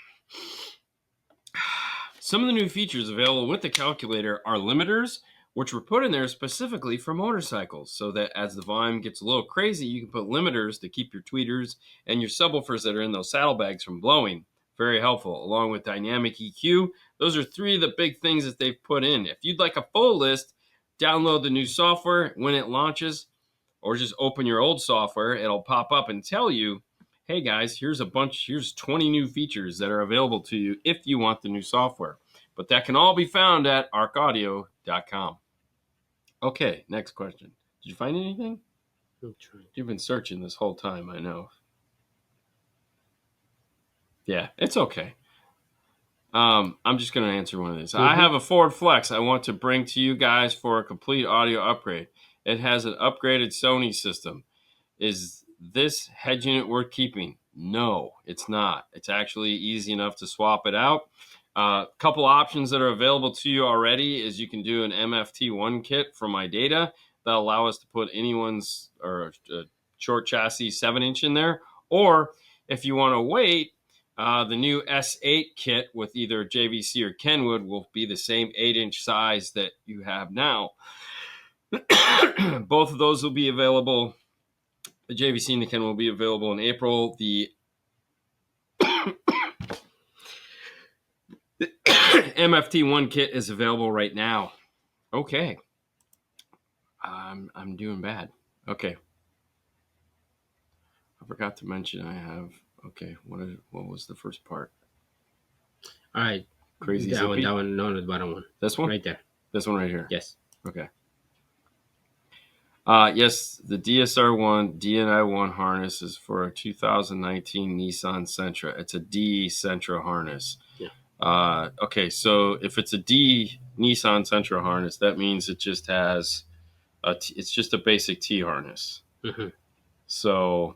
Speaker 1: Some of the new features available with the calculator are limiters, which were put in there specifically for motorcycles, so that as the volume gets a little crazy, you can put limiters to keep your tweeters and your subwoofers that are in those saddlebags from blowing. Very helpful, along with dynamic EQ. Those are three of the big things that they've put in. If you'd like a full list, download the new software when it launches, or just open your old software. It'll pop up and tell you, hey guys, here's 20 new features that are available to you if you want the new software. But that can all be found at arcaudio.com. Okay, next question. Did you find anything?
Speaker 2: I'm trying.
Speaker 1: You've been searching this whole time, I know. Yeah, it's okay. I'm just going to answer one of these. I have a Ford Flex I want to bring to you guys for a complete audio upgrade. It has an upgraded Sony system. Is this head unit worth keeping? No, it's not. It's actually easy enough to swap it out. A couple options that are available to you already is you can do an MFT1 kit from my data that allow us to put anyone's or a short chassis 7-inch in there. Or if you want to wait, the new S8 kit with either JVC or Kenwood will be the same 8-inch size that you have now. Both of those will be available. The JVC and the Kenwood will be available in April. The MFT1 kit is available right now. Okay. I'm doing bad. Okay. I forgot to mention I have. Okay, what was the first part?
Speaker 2: All right.
Speaker 1: Crazy
Speaker 2: that
Speaker 1: Zippy?
Speaker 2: one. No, the bottom one.
Speaker 1: This one?
Speaker 2: Right there.
Speaker 1: This one right here?
Speaker 2: Yes.
Speaker 1: Okay. Yes, the DSR-1 DNI1 harness is for a 2019 Nissan Sentra. It's a D Sentra harness.
Speaker 2: Yeah.
Speaker 1: Okay, so if it's a D Nissan Sentra harness, that means it just has it's just a basic T harness.
Speaker 2: Mm-hmm.
Speaker 1: So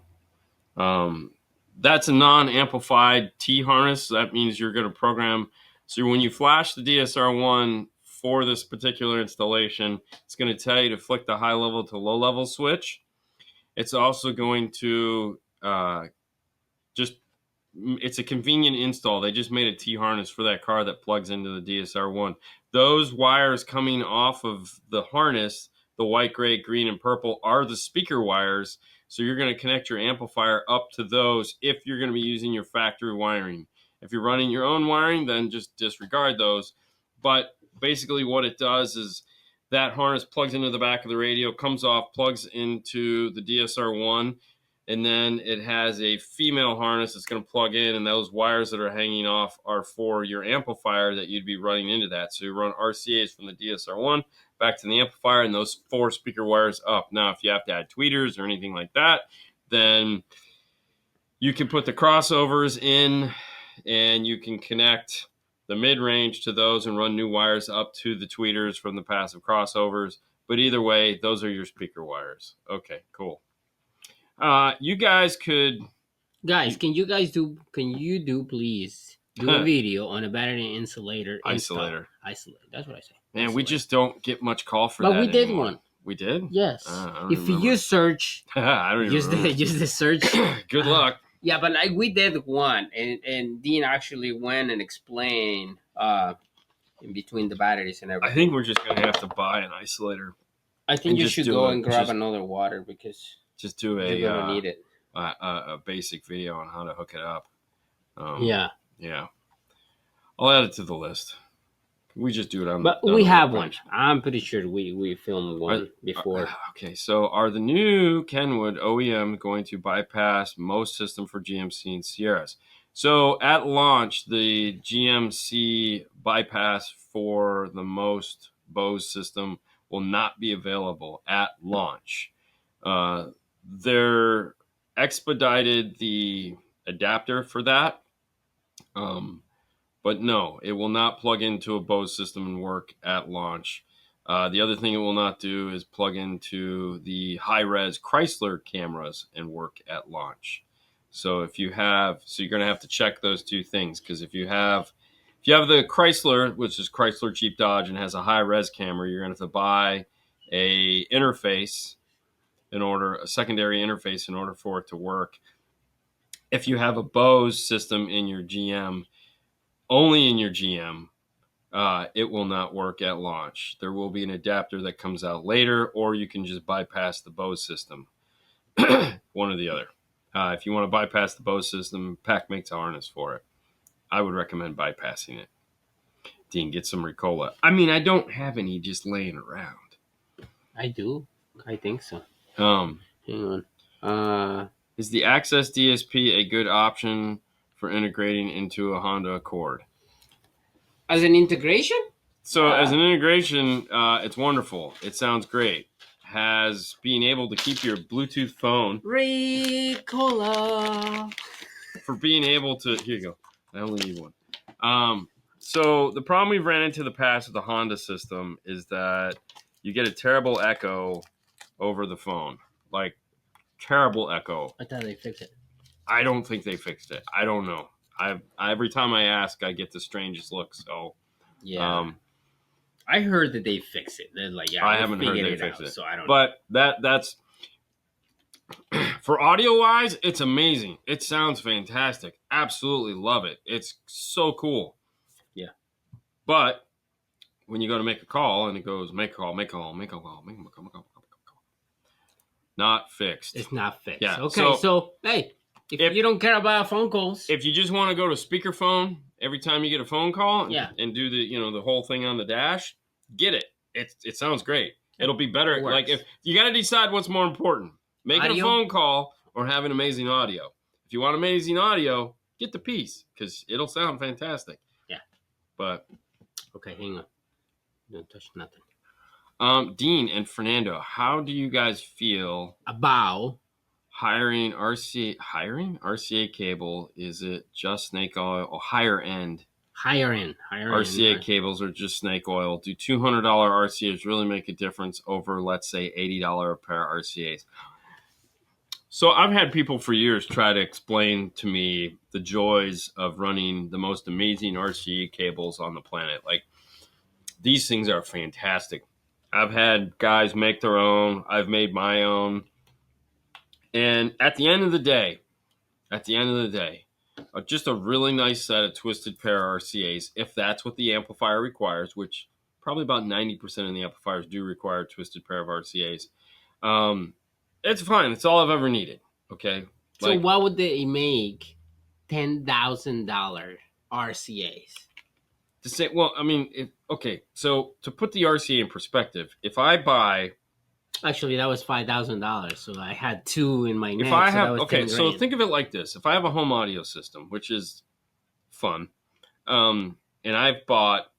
Speaker 1: that's a non-amplified T harness. That means you're going to program. So when you flash the DSR-1 for this particular installation, it's going to tell you to flick the high level to low level switch. It's also going to it's a convenient install. They just made a T harness for that car that plugs into the DSR-1. Those wires coming off of the harness, the white, gray, green, and purple, are the speaker wires. So you're going to connect your amplifier up to those if you're going to be using your factory wiring. If you're running your own wiring, then just disregard those. But basically what it does is that harness plugs into the back of the radio, comes off, plugs into the DSR-1, and then it has a female harness that's going to plug in, and those wires that are hanging off are for your amplifier that you'd be running into that. So you run RCAs from the DSR-1 back to the amplifier, and those 4 speaker wires up. Now, if you have to add tweeters or anything like that, then you can put the crossovers in, and you can connect the mid-range to those and run new wires up to the tweeters from the passive crossovers. But either way, those are your speaker wires. Okay, cool. You guys could.
Speaker 2: Guys, can you please do a video on a battery insulator install?
Speaker 1: Isolator.
Speaker 2: Isolate. That's what I say.
Speaker 1: Man, we
Speaker 2: Isolate.
Speaker 1: just don't get much call for
Speaker 2: But
Speaker 1: that
Speaker 2: we did
Speaker 1: anymore.
Speaker 2: one.
Speaker 1: We did?
Speaker 2: Yes.
Speaker 1: I don't
Speaker 2: If
Speaker 1: remember.
Speaker 2: you search,
Speaker 1: I don't even remember.
Speaker 2: use the search.
Speaker 1: Good luck.
Speaker 2: Yeah, but like we did one, and Dean actually went and explained in between the batteries and everything.
Speaker 1: I think we're just gonna have to buy an isolator.
Speaker 2: I think you should go and grab another water because
Speaker 1: just do
Speaker 2: you're gonna need it.
Speaker 1: A basic video on how to hook it up.
Speaker 2: Yeah.
Speaker 1: I'll add it to the list. We just do it on.
Speaker 2: But we have one. I'm pretty sure we filmed one before.
Speaker 1: Okay, so are the new Kenwood OEM going to bypass most system for GMC and Sierras? So at launch, the GMC bypass for the most Bose system will not be available at launch. They're expedited the adapter for that. But no, it will not plug into a Bose system and work at launch. The other thing it will not do is plug into the high-res Chrysler cameras and work at launch. So you're going to have to check those two things, because if you have the Chrysler, which is Chrysler Jeep Dodge, and has a high-res camera, you're going to have to buy a secondary interface in order for it to work. If you have a Bose system in your GM, only in your GM, it will not work at launch. There will be an adapter that comes out later, or you can just bypass the Bose system. One or the other. If you want to bypass the Bose system, PAC makes a harness for it. I would recommend bypassing it. Dean, get some Ricola. I mean, I don't have any just laying around.
Speaker 2: I do. I think so.
Speaker 1: Hang on. Is the Access DSP a good option for integrating into a Honda Accord?
Speaker 2: As an integration?
Speaker 1: So as an integration, it's wonderful. It sounds great. Has being able to keep your Bluetooth phone.
Speaker 2: Ricola.
Speaker 1: For being able to, here you go. I only need one. So the problem we've ran into the past with the Honda system is that you get a terrible echo over the phone. Like, terrible echo.
Speaker 2: I thought they fixed it.
Speaker 1: I don't think they fixed it. I don't know. Every time I ask, I get the strangest look. So
Speaker 2: yeah, I heard that they fixed it. They're like, yeah,
Speaker 1: I haven't heard they fixed it.
Speaker 2: So I don't.
Speaker 1: But that's for audio wise, it's amazing. It sounds fantastic. Absolutely love it. It's so cool.
Speaker 2: Yeah.
Speaker 1: But when you go to make a call and it goes make a call. Not fixed.
Speaker 2: It's not fixed.
Speaker 1: Yeah.
Speaker 2: Okay. So hey, if you don't care about phone calls,
Speaker 1: if you just want to go to speakerphone every time you get a phone call, and do the whole thing on the dash, get it. It sounds great. It'll be better. Like, if you got to decide what's more important, making a phone call or having amazing audio. If you want amazing audio, get the piece, because it'll sound fantastic.
Speaker 2: Yeah.
Speaker 1: But
Speaker 2: okay, hang on. Don't touch nothing.
Speaker 1: Dean and Fernando, how do you guys feel
Speaker 2: about
Speaker 1: hiring RCA cable? Is it just snake oil or higher end RCA cables are just snake oil? Do $200 RCAs really make a difference over, let's say, $80 a pair RCAs? So I've had people for years try to explain to me the joys of running the most amazing RCA cables on the planet. Like, these things are fantastic. I've had guys make their own. I've made my own. And at the end of the day, just a really nice set of twisted pair RCAs, if that's what the amplifier requires, which probably about 90% of the amplifiers do require a twisted pair of RCAs. It's fine. It's all I've ever needed. Okay.
Speaker 2: So why would they make $10,000 RCAs?
Speaker 1: To say, well, I mean, so to put the RCA in perspective, if I buy,
Speaker 2: actually that was $5,000, so I had two in my neck.
Speaker 1: If I have, so think of it like this: if I have a home audio system, which is fun, and I've bought,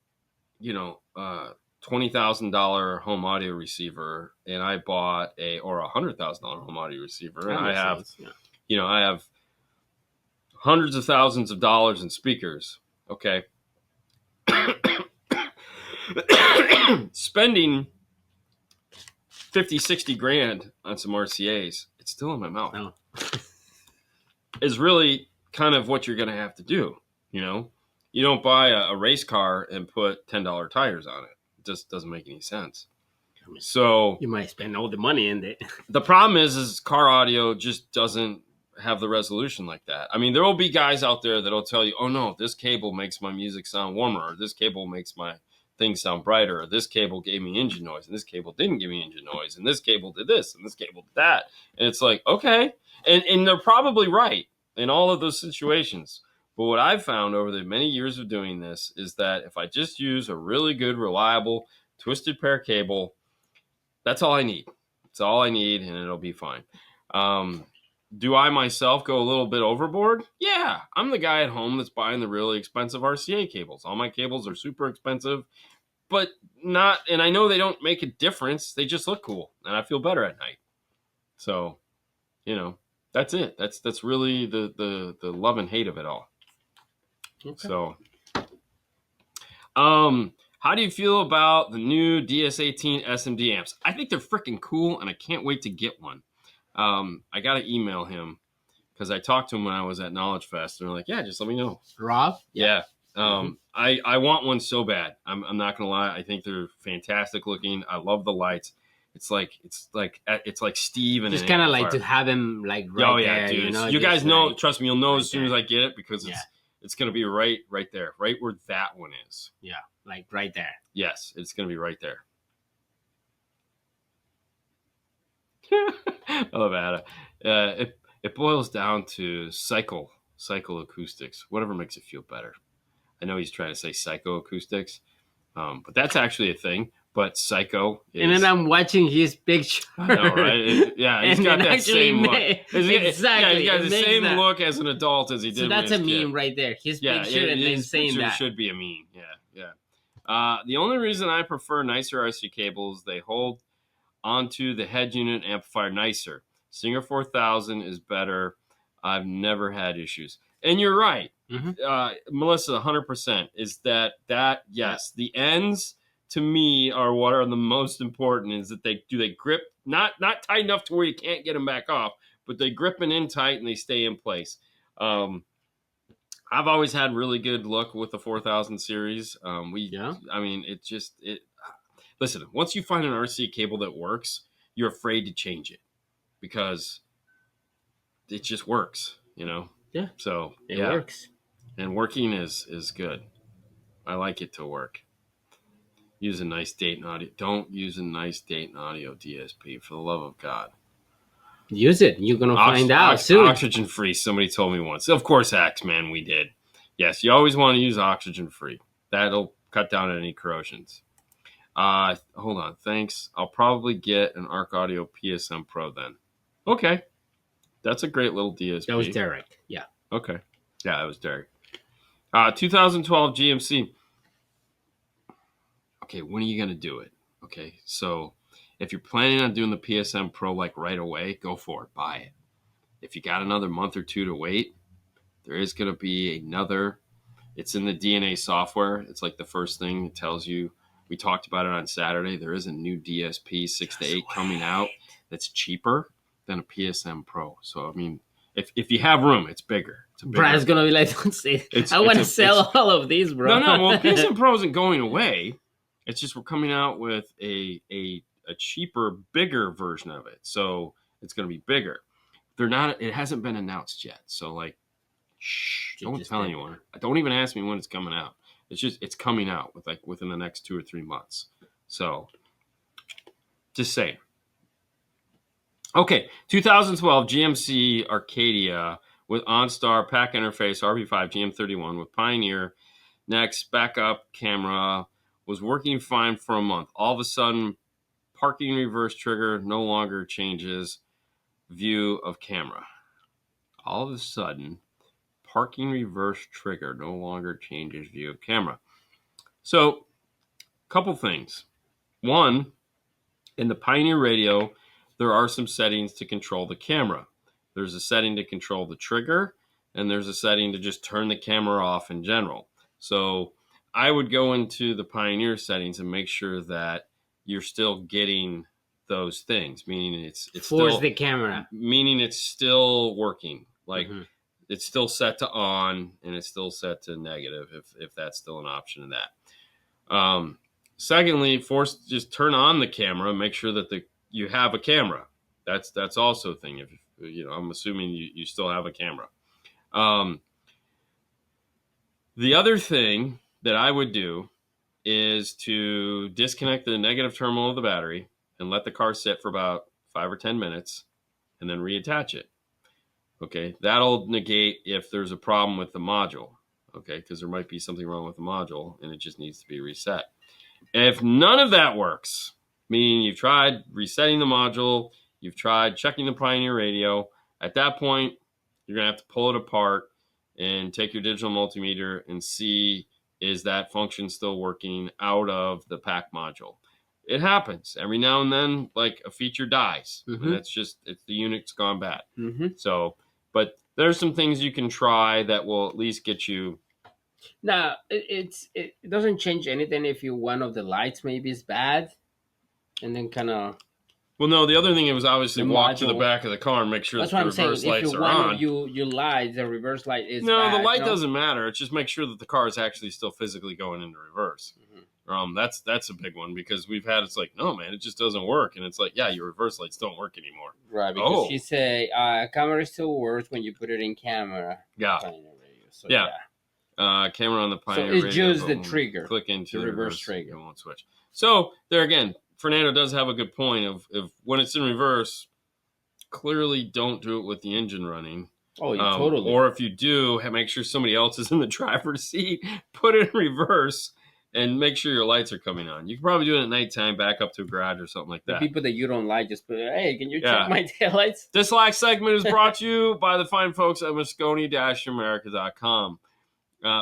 Speaker 1: $20,000 home audio receiver, and I bought or $100,000 home audio receiver, and I have hundreds of thousands of dollars in speakers. Okay. Spending 50, 60 grand on some RCAs, It's still in my mouth.
Speaker 2: No.
Speaker 1: Is really kind of what you're going to have to do. You know, you don't buy a race car and put $10 tires on it. It just doesn't make any sense. So
Speaker 2: you might spend all the money in it.
Speaker 1: The problem is car audio just doesn't have the resolution like that. I mean, there will be guys out there that'll tell you, oh no, this cable makes my music sound warmer, or this cable makes my thing sound brighter, or this cable gave me engine noise, and this cable didn't give me engine noise, and this cable did this, and this cable did that. And it's like, okay. And they're probably right in all of those situations. But what I've found over the many years of doing this is that if I just use a really good, reliable, twisted pair cable, that's all I need. It's all I need, and it'll be fine. Do I myself go a little bit overboard? Yeah, I'm the guy at home that's buying the really expensive RCA cables. All my cables are super expensive, but not, and I know they don't make a difference. They just look cool, and I feel better at night. So, you know, that's it. That's really the love and hate of it all. Okay. So, how do you feel about the new DS18 SMD amps? I think they're freaking cool, and I can't wait to get one. I got to email him because I talked to him when I was at Knowledge Fest, and they're like, yeah, just let me know.
Speaker 2: Rob?
Speaker 1: Yeah. I want one so bad. I'm not going to lie. I think they're fantastic looking. I love the lights. It's like Steve and
Speaker 2: just kind of like to have him like right there.
Speaker 1: Dude.
Speaker 2: You know,
Speaker 1: you guys know,
Speaker 2: like,
Speaker 1: trust me, you'll know
Speaker 2: right
Speaker 1: as soon as I get it because it's going to be right there, right where that one is.
Speaker 2: Yeah, like right there.
Speaker 1: Yes, it's going to be right there. I love Ada. It boils down to cycle acoustics, whatever makes it feel better. I know he's trying to say psychoacoustics, but that's actually a thing. But psycho is...
Speaker 2: And then I'm watching his picture.
Speaker 1: I know, right? He's got that same look.
Speaker 2: Exactly.
Speaker 1: He's got the same look as an adult as he did. So
Speaker 2: that's a meme right there. His picture and then saying that.
Speaker 1: Should be a meme. Yeah. The only reason I prefer nicer RC cables, they hold onto the head unit amplifier nicer. Singer 4000 is better. I've never had issues. And you're right. Mm-hmm. Melissa, 100% is that yes, the ends to me are what are the most important, is that they grip not tight enough to where you can't get them back off, but they grip in tight and they stay in place. I've always had really good luck with the 4000 series. I mean, listen, once you find an RC cable that works, you're afraid to change it because it just works, you know?
Speaker 2: Yeah.
Speaker 1: So
Speaker 2: it works.
Speaker 1: And working is good. I like it to work. Use a nice Dayton audio. Don't use a nice Dayton audio DSP, for the love of God.
Speaker 2: Use it. You're going to find out soon.
Speaker 1: Oxygen free. Somebody told me once. Of course, Axeman, we did. Yes, you always want to use oxygen free. That'll cut down any corrosions. Hold on. Thanks. I'll probably get an Arc Audio PSM Pro then. Okay. That's a great little DSP.
Speaker 2: That was Derek. Yeah.
Speaker 1: Okay. Yeah, that was Derek. 2012 GMC. Okay, when are you going to do it? Okay, so if you're planning on doing the PSM Pro like right away, go for it. Buy it. If you got another month or two to wait, there is going to be another. It's in the DNA software. It's like the first thing it tells you. We talked about it on Saturday. There is a new DSP 6 to 8 coming out that's cheaper than a PSM Pro. So, I mean, if you have room, it's bigger.
Speaker 2: Brad's going to be like, don't say it. I want to sell all of these, bro.
Speaker 1: No. Well, PSM Pro isn't going away. It's just we're coming out with a cheaper, bigger version of it. So it's going to be bigger. It hasn't been announced yet. So like, shh, don't tell anyone. Don't even ask me when it's coming out. It's coming out within the next 2 or 3 months. So just saying. Okay, 2012 GMC Arcadia with OnStar pack interface RB5 GM31 with Pioneer next backup camera. Was working fine for a month. All of a sudden, parking reverse trigger no longer changes view of camera. All of a sudden, parking reverse trigger no longer changes view of camera. So, a couple things. One, in the Pioneer radio, there are some settings to control the camera. There's a setting to control the trigger, and there's a setting to just turn the camera off in general. So, I would go into the Pioneer settings and make sure that you're still getting those things, meaning it's
Speaker 2: force
Speaker 1: still
Speaker 2: the camera,
Speaker 1: meaning it's still working. Like
Speaker 2: Mm-hmm.
Speaker 1: it's still set to on and it's still set to negative if that's still an option in that. Secondly, just turn on the camera, make sure that you have a camera. That's also a thing. If I'm assuming you still have a camera. The other thing that I would do is to disconnect the negative terminal of the battery and let the car sit for about 5 or 10 minutes and then reattach it. Okay, that'll negate if there's a problem with the module. Okay, because there might be something wrong with the module and it just needs to be reset. If none of that works, meaning you've tried resetting the module, you've tried checking the Pioneer radio, at that point, you're going to have to pull it apart and take your digital multimeter and see, is that function still working out of the pack module? It happens every now and then, like a feature dies.
Speaker 2: Mm-hmm.
Speaker 1: And that's just, the unit's gone bad.
Speaker 2: Mm-hmm.
Speaker 1: So, but there's some things you can try that will at least get you.
Speaker 2: Now, it doesn't change anything if one of the lights maybe is bad, and then kind of.
Speaker 1: Well, no, the other thing was obviously
Speaker 2: The
Speaker 1: walk to the
Speaker 2: module.
Speaker 1: back of the car and make sure
Speaker 2: That's
Speaker 1: that
Speaker 2: what
Speaker 1: the
Speaker 2: I'm saying.
Speaker 1: reverse
Speaker 2: If
Speaker 1: lights
Speaker 2: you
Speaker 1: are
Speaker 2: one
Speaker 1: on.
Speaker 2: of your lights, the reverse light is
Speaker 1: No,
Speaker 2: bad,
Speaker 1: the light doesn't matter. It's just make sure that the car is actually still physically going into reverse.
Speaker 2: Mm-hmm.
Speaker 1: That's a big one because we've had, it's like, no, man, it just doesn't work. And it's like, yeah, your reverse lights don't work anymore.
Speaker 2: Right, because he say camera still works when you put it in camera.
Speaker 1: Yeah.
Speaker 2: So,
Speaker 1: yeah. Camera on the Pioneer
Speaker 2: radio. So it's
Speaker 1: radio,
Speaker 2: just the trigger.
Speaker 1: Click into
Speaker 2: the reverse trigger.
Speaker 1: It won't switch. So there again, Fernando does have a good point of when it's in reverse, clearly don't do it with the engine running.
Speaker 2: Oh, totally.
Speaker 1: Or if you do, make sure somebody else is in the driver's seat, put it in reverse, and make sure your lights are coming on. You can probably do it at nighttime, back up to a garage or something like that.
Speaker 2: The people that you don't like, just put, hey, can you check my taillights?
Speaker 1: This last segment is brought to you by the fine folks at McOne-America.com.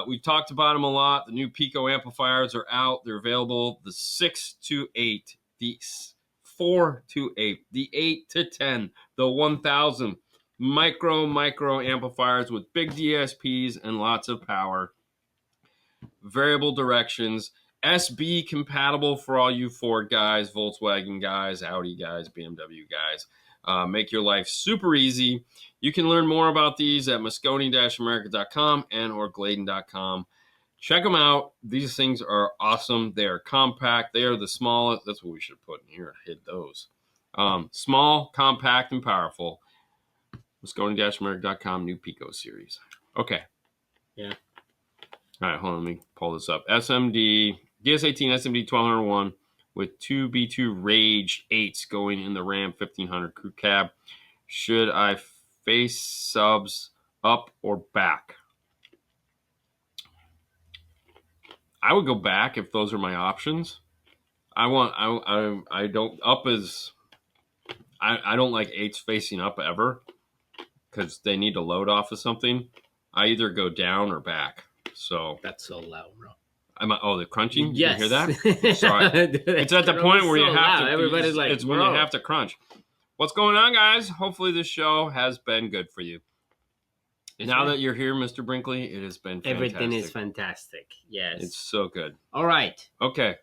Speaker 1: We've talked about them a lot. The new Pico amplifiers are out. They're available. The 6 to 8, the 4 to 8, the 8 to 10, the 1000 micro amplifiers with big DSPs and lots of power. Variable directions. SB compatible for all you Ford guys, Volkswagen guys, Audi guys, BMW guys. Make your life super easy. You can learn more about these at McOne-America.com and or Gladen.com. Check them out. These things are awesome. They are compact. They are the smallest. That's what we should put in here. I hid those. Small, compact, and powerful. McOne-America.com, new Pico series. Okay.
Speaker 2: Yeah.
Speaker 1: All right, hold on. Let me pull this up. SMD, DS18 SMD 1201 with two B2 Rage 8s going in the Ram 1500 crew cab. Should I face subs up or back? I would go back if those are my options. I don't up as I don't like 8s facing up ever because they need to load off of something. I either go down or back. So
Speaker 2: that's so loud, bro.
Speaker 1: The crunching?
Speaker 2: Yes.
Speaker 1: You can hear that? Sorry. It's at the point where you have to.
Speaker 2: Everybody's like,
Speaker 1: it's when you have to crunch. What's going on, guys? Hopefully this show has been good for you. Now that you're here, Mr. Brinkley, it has been fantastic.
Speaker 2: Everything is fantastic. Yes.
Speaker 1: It's so good.
Speaker 2: All right.
Speaker 1: Okay.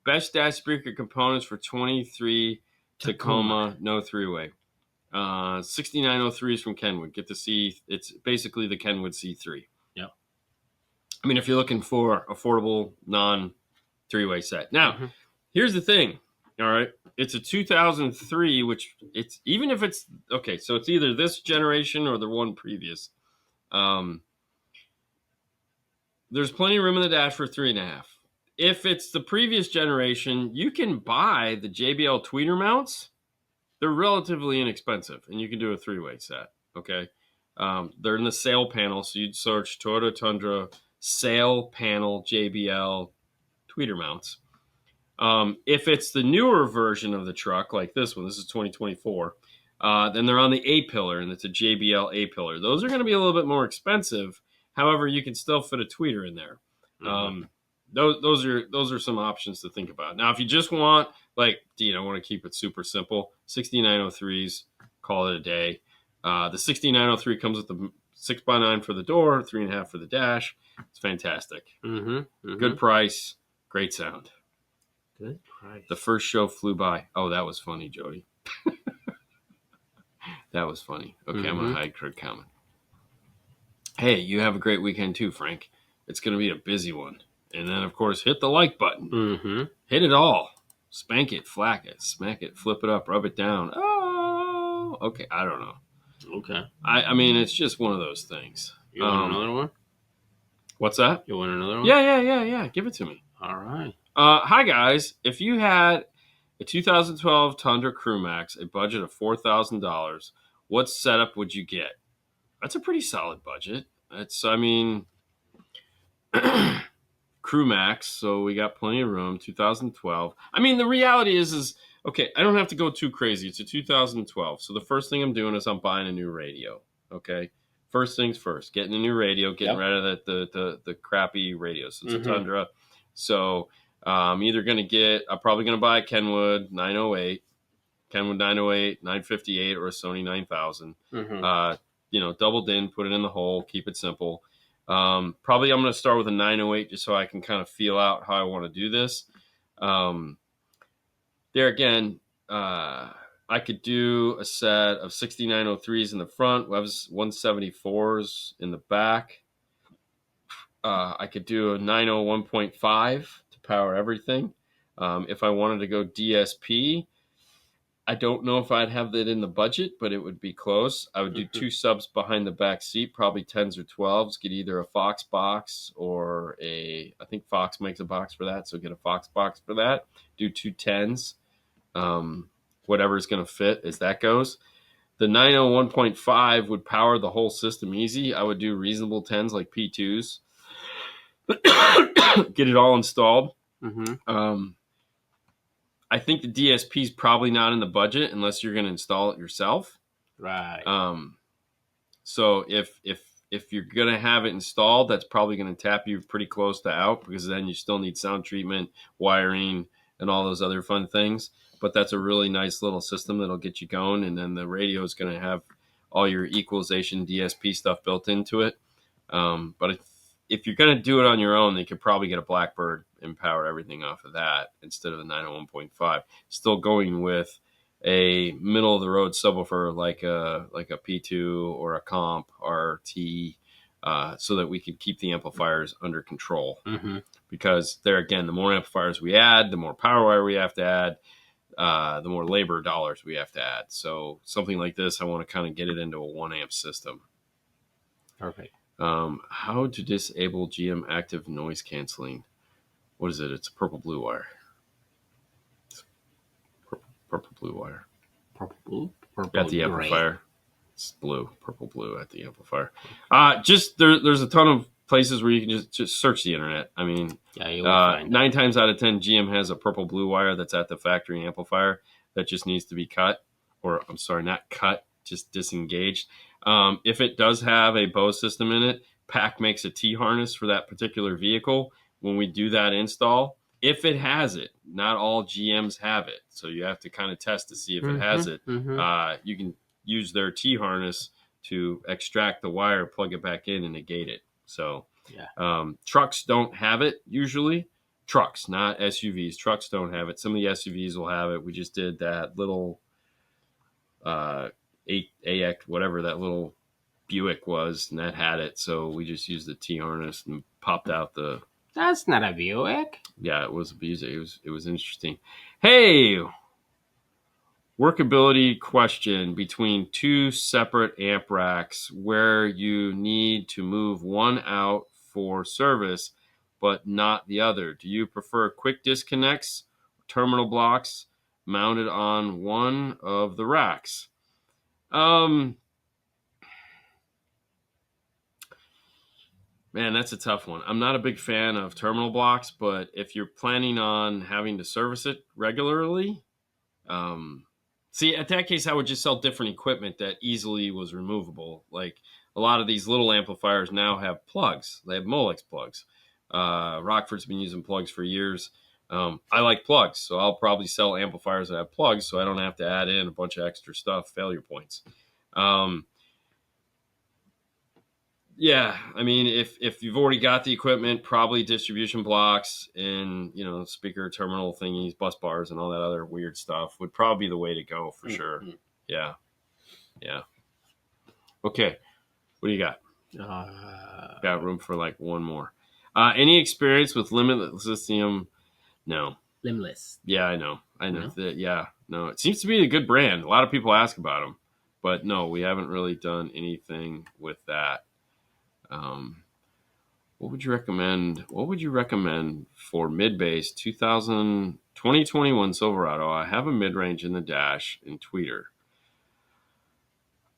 Speaker 1: Best dash speaker components for 23 Tacoma, no three-way. 6903s from Kenwood. Get to see, it's basically the Kenwood C3.
Speaker 2: Yep.
Speaker 1: I mean, if you're looking for affordable, non-three-way set. Now, here's the thing. All right. It's a 2003, which it's, even if it's, okay, so it's either this generation or the one previous. There's plenty of room in the dash for 3.5. If it's the previous generation, you can buy the JBL tweeter mounts. They're relatively inexpensive, and you can do a three-way set, okay? They're in the sail panel, so you'd search Toyota Tundra sail panel JBL tweeter mounts. If it's the newer version of the truck, like this one, this is 2024, then they're on the A-pillar, and it's a JBL A-pillar. Those are going to be a little bit more expensive. However, you can still fit a tweeter in there. Those are some options to think about. Now, if you just want, like, want to keep it super simple, 6903s, call it a day. The 6903 comes with the 6x9 for the door, 3.5 for the dash. It's fantastic. Good price, great sound.
Speaker 2: Good price.
Speaker 1: The first show flew by. Oh, that was funny, Jody. That was funny. Okay, I'm going to hide Kurt comment. Hey, you have a great weekend too, Frank. It's going to be a busy one. And then, of course, hit the like button.
Speaker 2: Mm-hmm.
Speaker 1: Hit it all. Spank it, flack it, smack it, flip it up, rub it down. Oh, okay. I don't know.
Speaker 2: Okay.
Speaker 1: I mean, it's just one of those things.
Speaker 2: You want another one?
Speaker 1: What's that?
Speaker 2: You want another one?
Speaker 1: Yeah. Give it to me.
Speaker 2: All right.
Speaker 1: Hi, guys. If you had a 2012 Tundra Crew Max, a budget of $4,000, what setup would you get? That's a pretty solid budget. Crew Max, so we got plenty of room. 2012. I mean, the reality is okay, I don't have to go too crazy. It's a 2012. So the first thing I'm doing is I'm buying a new radio. Okay. First things first, getting a new radio, getting rid of the crappy radio. So it's a Tundra. So I'm probably going to buy a Kenwood 908, 958, or a Sony 9000. Doubled in, put it in the hole, keep it simple. Probably I'm going to start with a 908 just so I can kind of feel out how I want to do this. There again, I could do a set of 6903s in the front, 174s in the back. I could do a 901.5 to power everything. If I wanted to go DSP, I don't know if I'd have that in the budget, but it would be close. I would do two subs behind the back seat, probably 10s or 12s. Get either a Fox box or I think Fox makes a box for that, so get a Fox box for that. Do two 10s, whatever is going to fit as that goes. The 901.5 would power the whole system easy. I would do reasonable 10s like P2s. Get it all installed. I think the DSP is probably not in the budget unless you're going to install it yourself.
Speaker 2: Right.
Speaker 1: So if you're going to have it installed, that's probably going to tap you pretty close to out, because then you still need sound treatment, wiring, and all those other fun things. But that's a really nice little system that'll get you going. And then the radio is going to have all your equalization DSP stuff built into it. But if you're going to do it on your own, you could probably get a Blackbird and power everything off of that instead of the 901.5. Still going with a middle of the road subwoofer like a P2 or a Comp RT, so that we could keep the amplifiers under control. Because there again, the more amplifiers we add, the more power wire we have to add, the more labor dollars we have to add. So something like this, I want to kind of get it into a 1 amp system.
Speaker 2: Perfect.
Speaker 1: How to disable GM active noise canceling? What is it? It's a purple blue wire. Purple blue wire.
Speaker 2: Purple blue.
Speaker 1: At the amplifier. It's blue. Purple blue at the amplifier. There's a ton of places where you can just search the internet. I mean,
Speaker 2: you will find
Speaker 1: 9 times out of 10, GM has a purple blue wire that's at the factory amplifier that just needs to be cut, or I'm sorry, not cut, just disengaged. If it does have a Bose system in it, PAC makes a T-harness for that particular vehicle. When we do that install, if it has it, not all GMs have it. So you have to kind of test to see if it has it. You can use their T-harness to extract the wire, plug it back in, and negate it. So trucks don't have it usually. Trucks, not SUVs. Trucks don't have it. Some of the SUVs will have it. We just did that little AX, whatever that little Buick was, and that had it. So we just used the T-harness and popped out the...
Speaker 2: That's not a Buick.
Speaker 1: Yeah, it was a Buick. It was interesting. Hey, workability question between two separate amp racks where you need to move one out for service, but not the other. Do you prefer quick disconnects, terminal blocks mounted on one of the racks? Man, that's a tough one. I'm not a big fan of terminal blocks, but if you're planning on having to service it regularly, at that case, I would just sell different equipment that easily was removable. Like a lot of these little amplifiers now have plugs. They have Molex plugs. Rockford's been using plugs for years. I like plugs, so I'll probably sell amplifiers that have plugs so I don't have to add in a bunch of extra stuff, failure points. Yeah, I mean, if you've already got the equipment, probably distribution blocks and speaker terminal thingies, bus bars, and all that other weird stuff would probably be the way to go for sure. Yeah, yeah. Okay, what do you got? Got room for like one more. Any experience with Limitless Lithium? No.
Speaker 2: Limitless.
Speaker 1: Yeah, I know.
Speaker 2: No?
Speaker 1: Yeah, no. It seems to be a good brand. A lot of people ask about them, but no, we haven't really done anything with that. What would you recommend? What would you recommend for mid-bass 2021 Silverado? I have a mid-range in the dash in tweeter.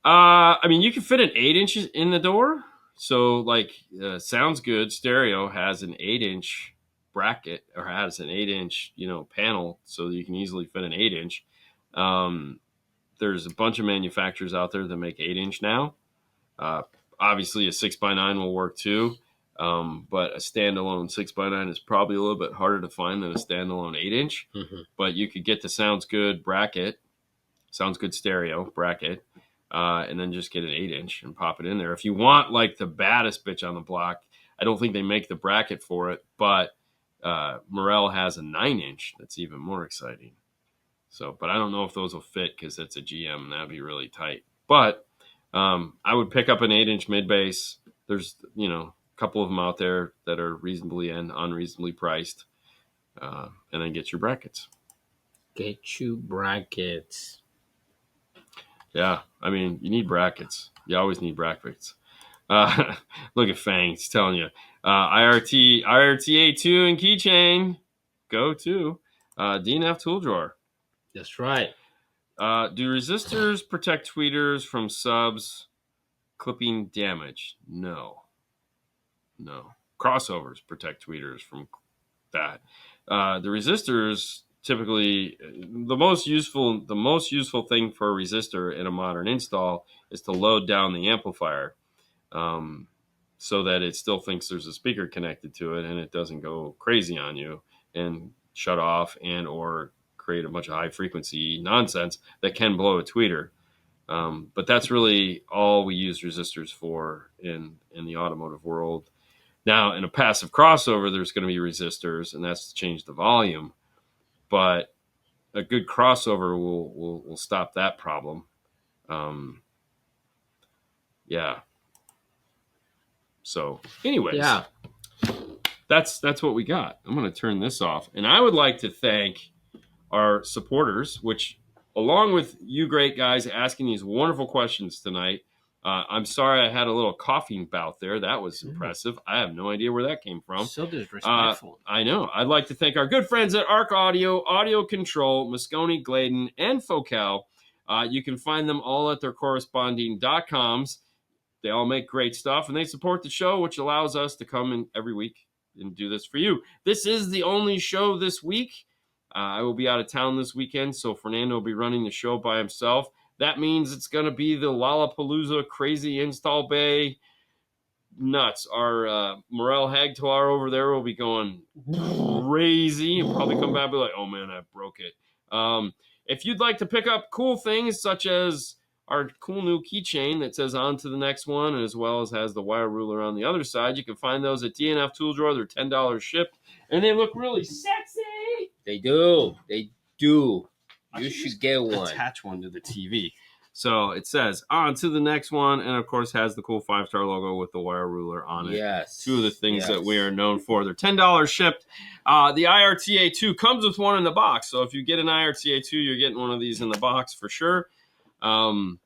Speaker 1: I mean, you can fit an 8-inch in the door. So, like, sounds good. Stereo has an 8-inch bracket or has an 8-inch, panel, so that you can easily fit an 8-inch. There's a bunch of manufacturers out there that make 8-inch now. Obviously, a 6x9 will work too. But a standalone 6x9 is probably a little bit harder to find than a standalone 8-inch.
Speaker 2: Mm-hmm.
Speaker 1: But you could get the Sounds Good bracket, Sounds Good stereo bracket, and then just get an 8-inch and pop it in there. If you want like the baddest bitch on the block, I don't think they make the bracket for it, but Morel has a 9-inch that's even more exciting. So, but I don't know if those will fit because it's a GM and that'd be really tight. But I would pick up an 8-inch mid bass. There's a couple of them out there that are reasonably and unreasonably priced, and then get your brackets.
Speaker 2: Get you brackets.
Speaker 1: Yeah, I mean, you need brackets. You always need brackets. Look at Fang. He's telling you. IRTA2 and keychain. Go to DNF tool drawer.
Speaker 2: That's right.
Speaker 1: Do resistors protect tweeters from subs clipping damage? No. Crossovers protect tweeters from that. The resistors typically the most useful thing for a resistor in a modern install is to load down the amplifier, so that it still thinks there's a speaker connected to it and it doesn't go crazy on you and shut off and or create a bunch of high frequency nonsense that can blow a tweeter. But that's really all we use resistors for in the automotive world. Now, in a passive crossover, there's going to be resistors, and that's to change the volume. But a good crossover will stop that problem. Yeah. So, anyways,
Speaker 2: Yeah.
Speaker 1: that's what we got. I'm going to turn this off, and I would like to thank our supporters, which, along with you great guys asking these wonderful questions tonight. I'm sorry I had a little coughing bout there. That was impressive. I have no idea where that came from.
Speaker 2: So disrespectful.
Speaker 1: I know. I'd like to thank our good friends at Arc Audio, Audio Control, McOne, Gladen, and Focal. You can find them all at their corresponding .coms. They all make great stuff, and they support the show, which allows us to come in every week and do this for you. This is the only show this week. I will be out of town this weekend, so Fernando will be running the show by himself. That means it's going to be the Lollapalooza crazy install bay nuts. Our Morel Hagtalar over there will be going crazy and probably come back and be like, oh man, I broke it. If you'd like to pick up cool things such as our cool new keychain that says on to the next one, as well as has the wire ruler on the other side, you can find those at DNF Tool Drawer. They're $10 shipped, and they look really sexy.
Speaker 2: They do. You should get one.
Speaker 1: Attach one to the TV. So it says on to the next one, and of course has the cool 5-star logo with the wire ruler on it.
Speaker 2: Yes.
Speaker 1: Two of the things that we are known for. They're $10 shipped. The IRTA2 comes with one in the box. So if you get an IRTA2, you're getting one of these in the box for sure. And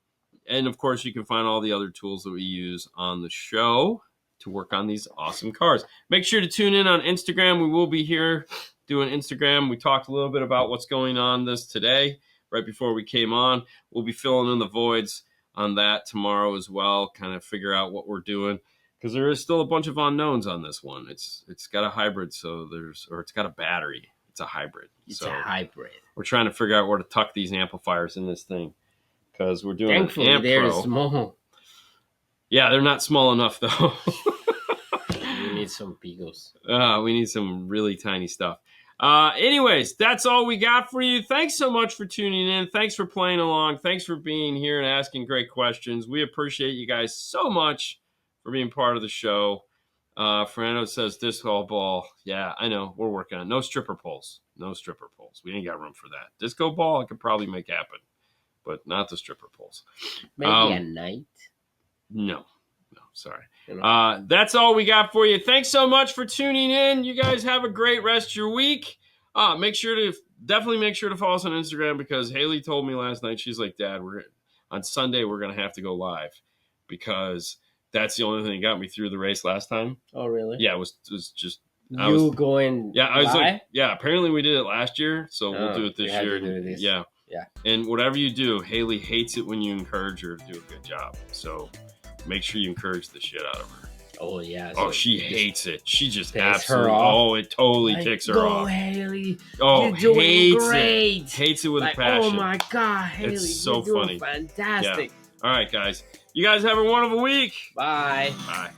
Speaker 1: of course, you can find all the other tools that we use on the show to work on these awesome cars. Make sure to tune in on Instagram. We will be here doing Instagram. We talked a little bit about what's going on this today, right before we came on. We'll be filling in the voids on that tomorrow as well, kind of figure out what we're doing, because there is still a bunch of unknowns on this one. It's got a hybrid, it's got a battery. It's a hybrid.
Speaker 2: It's a hybrid.
Speaker 1: We're trying to figure out where to tuck these amplifiers in this thing, because we're doing
Speaker 2: Thankfully,
Speaker 1: an amp
Speaker 2: they're
Speaker 1: pro.
Speaker 2: small.
Speaker 1: Yeah, they're not small enough, though.
Speaker 2: We need some Pigos.
Speaker 1: We need some really tiny stuff. Anyways, that's all we got for you. Thanks so much for tuning in. Thanks for playing along. Thanks for being here and asking great questions. We appreciate you guys so much for being part of the show. Fernando says disc golf ball. Yeah, I know. We're working on it. No stripper poles. No stripper poles. We ain't got room for that. Disco ball I could probably make happen, but not the stripper poles.
Speaker 2: Maybe at night.
Speaker 1: No, sorry. That's all we got for you. Thanks so much for tuning in. You guys have a great rest of your week. Definitely make sure to follow us on Instagram, because Haley told me last night, she's like, Dad, on Sunday we're gonna have to go live, because that's the only thing that got me through the race last time.
Speaker 2: Oh, really?
Speaker 1: Yeah, it was just
Speaker 2: going.
Speaker 1: Yeah, I was
Speaker 2: live?
Speaker 1: like, yeah. Apparently we did it last year, so we'll do it this year. Yeah. And whatever you do, Haley hates it when you encourage her to do a good job. So make sure you encourage the shit out of her.
Speaker 2: Oh, yeah.
Speaker 1: So she hates it. She just
Speaker 2: absolutely.
Speaker 1: it totally ticks her off.
Speaker 2: Go, Haley.
Speaker 1: Oh,
Speaker 2: you're doing
Speaker 1: hates
Speaker 2: great.
Speaker 1: It. Hates it with a passion.
Speaker 2: Oh my God, Haley.
Speaker 1: It's so
Speaker 2: you're
Speaker 1: funny.
Speaker 2: Doing fantastic.
Speaker 1: Yeah. All right, guys. You guys have a wonderful week.
Speaker 2: Bye.
Speaker 1: Bye.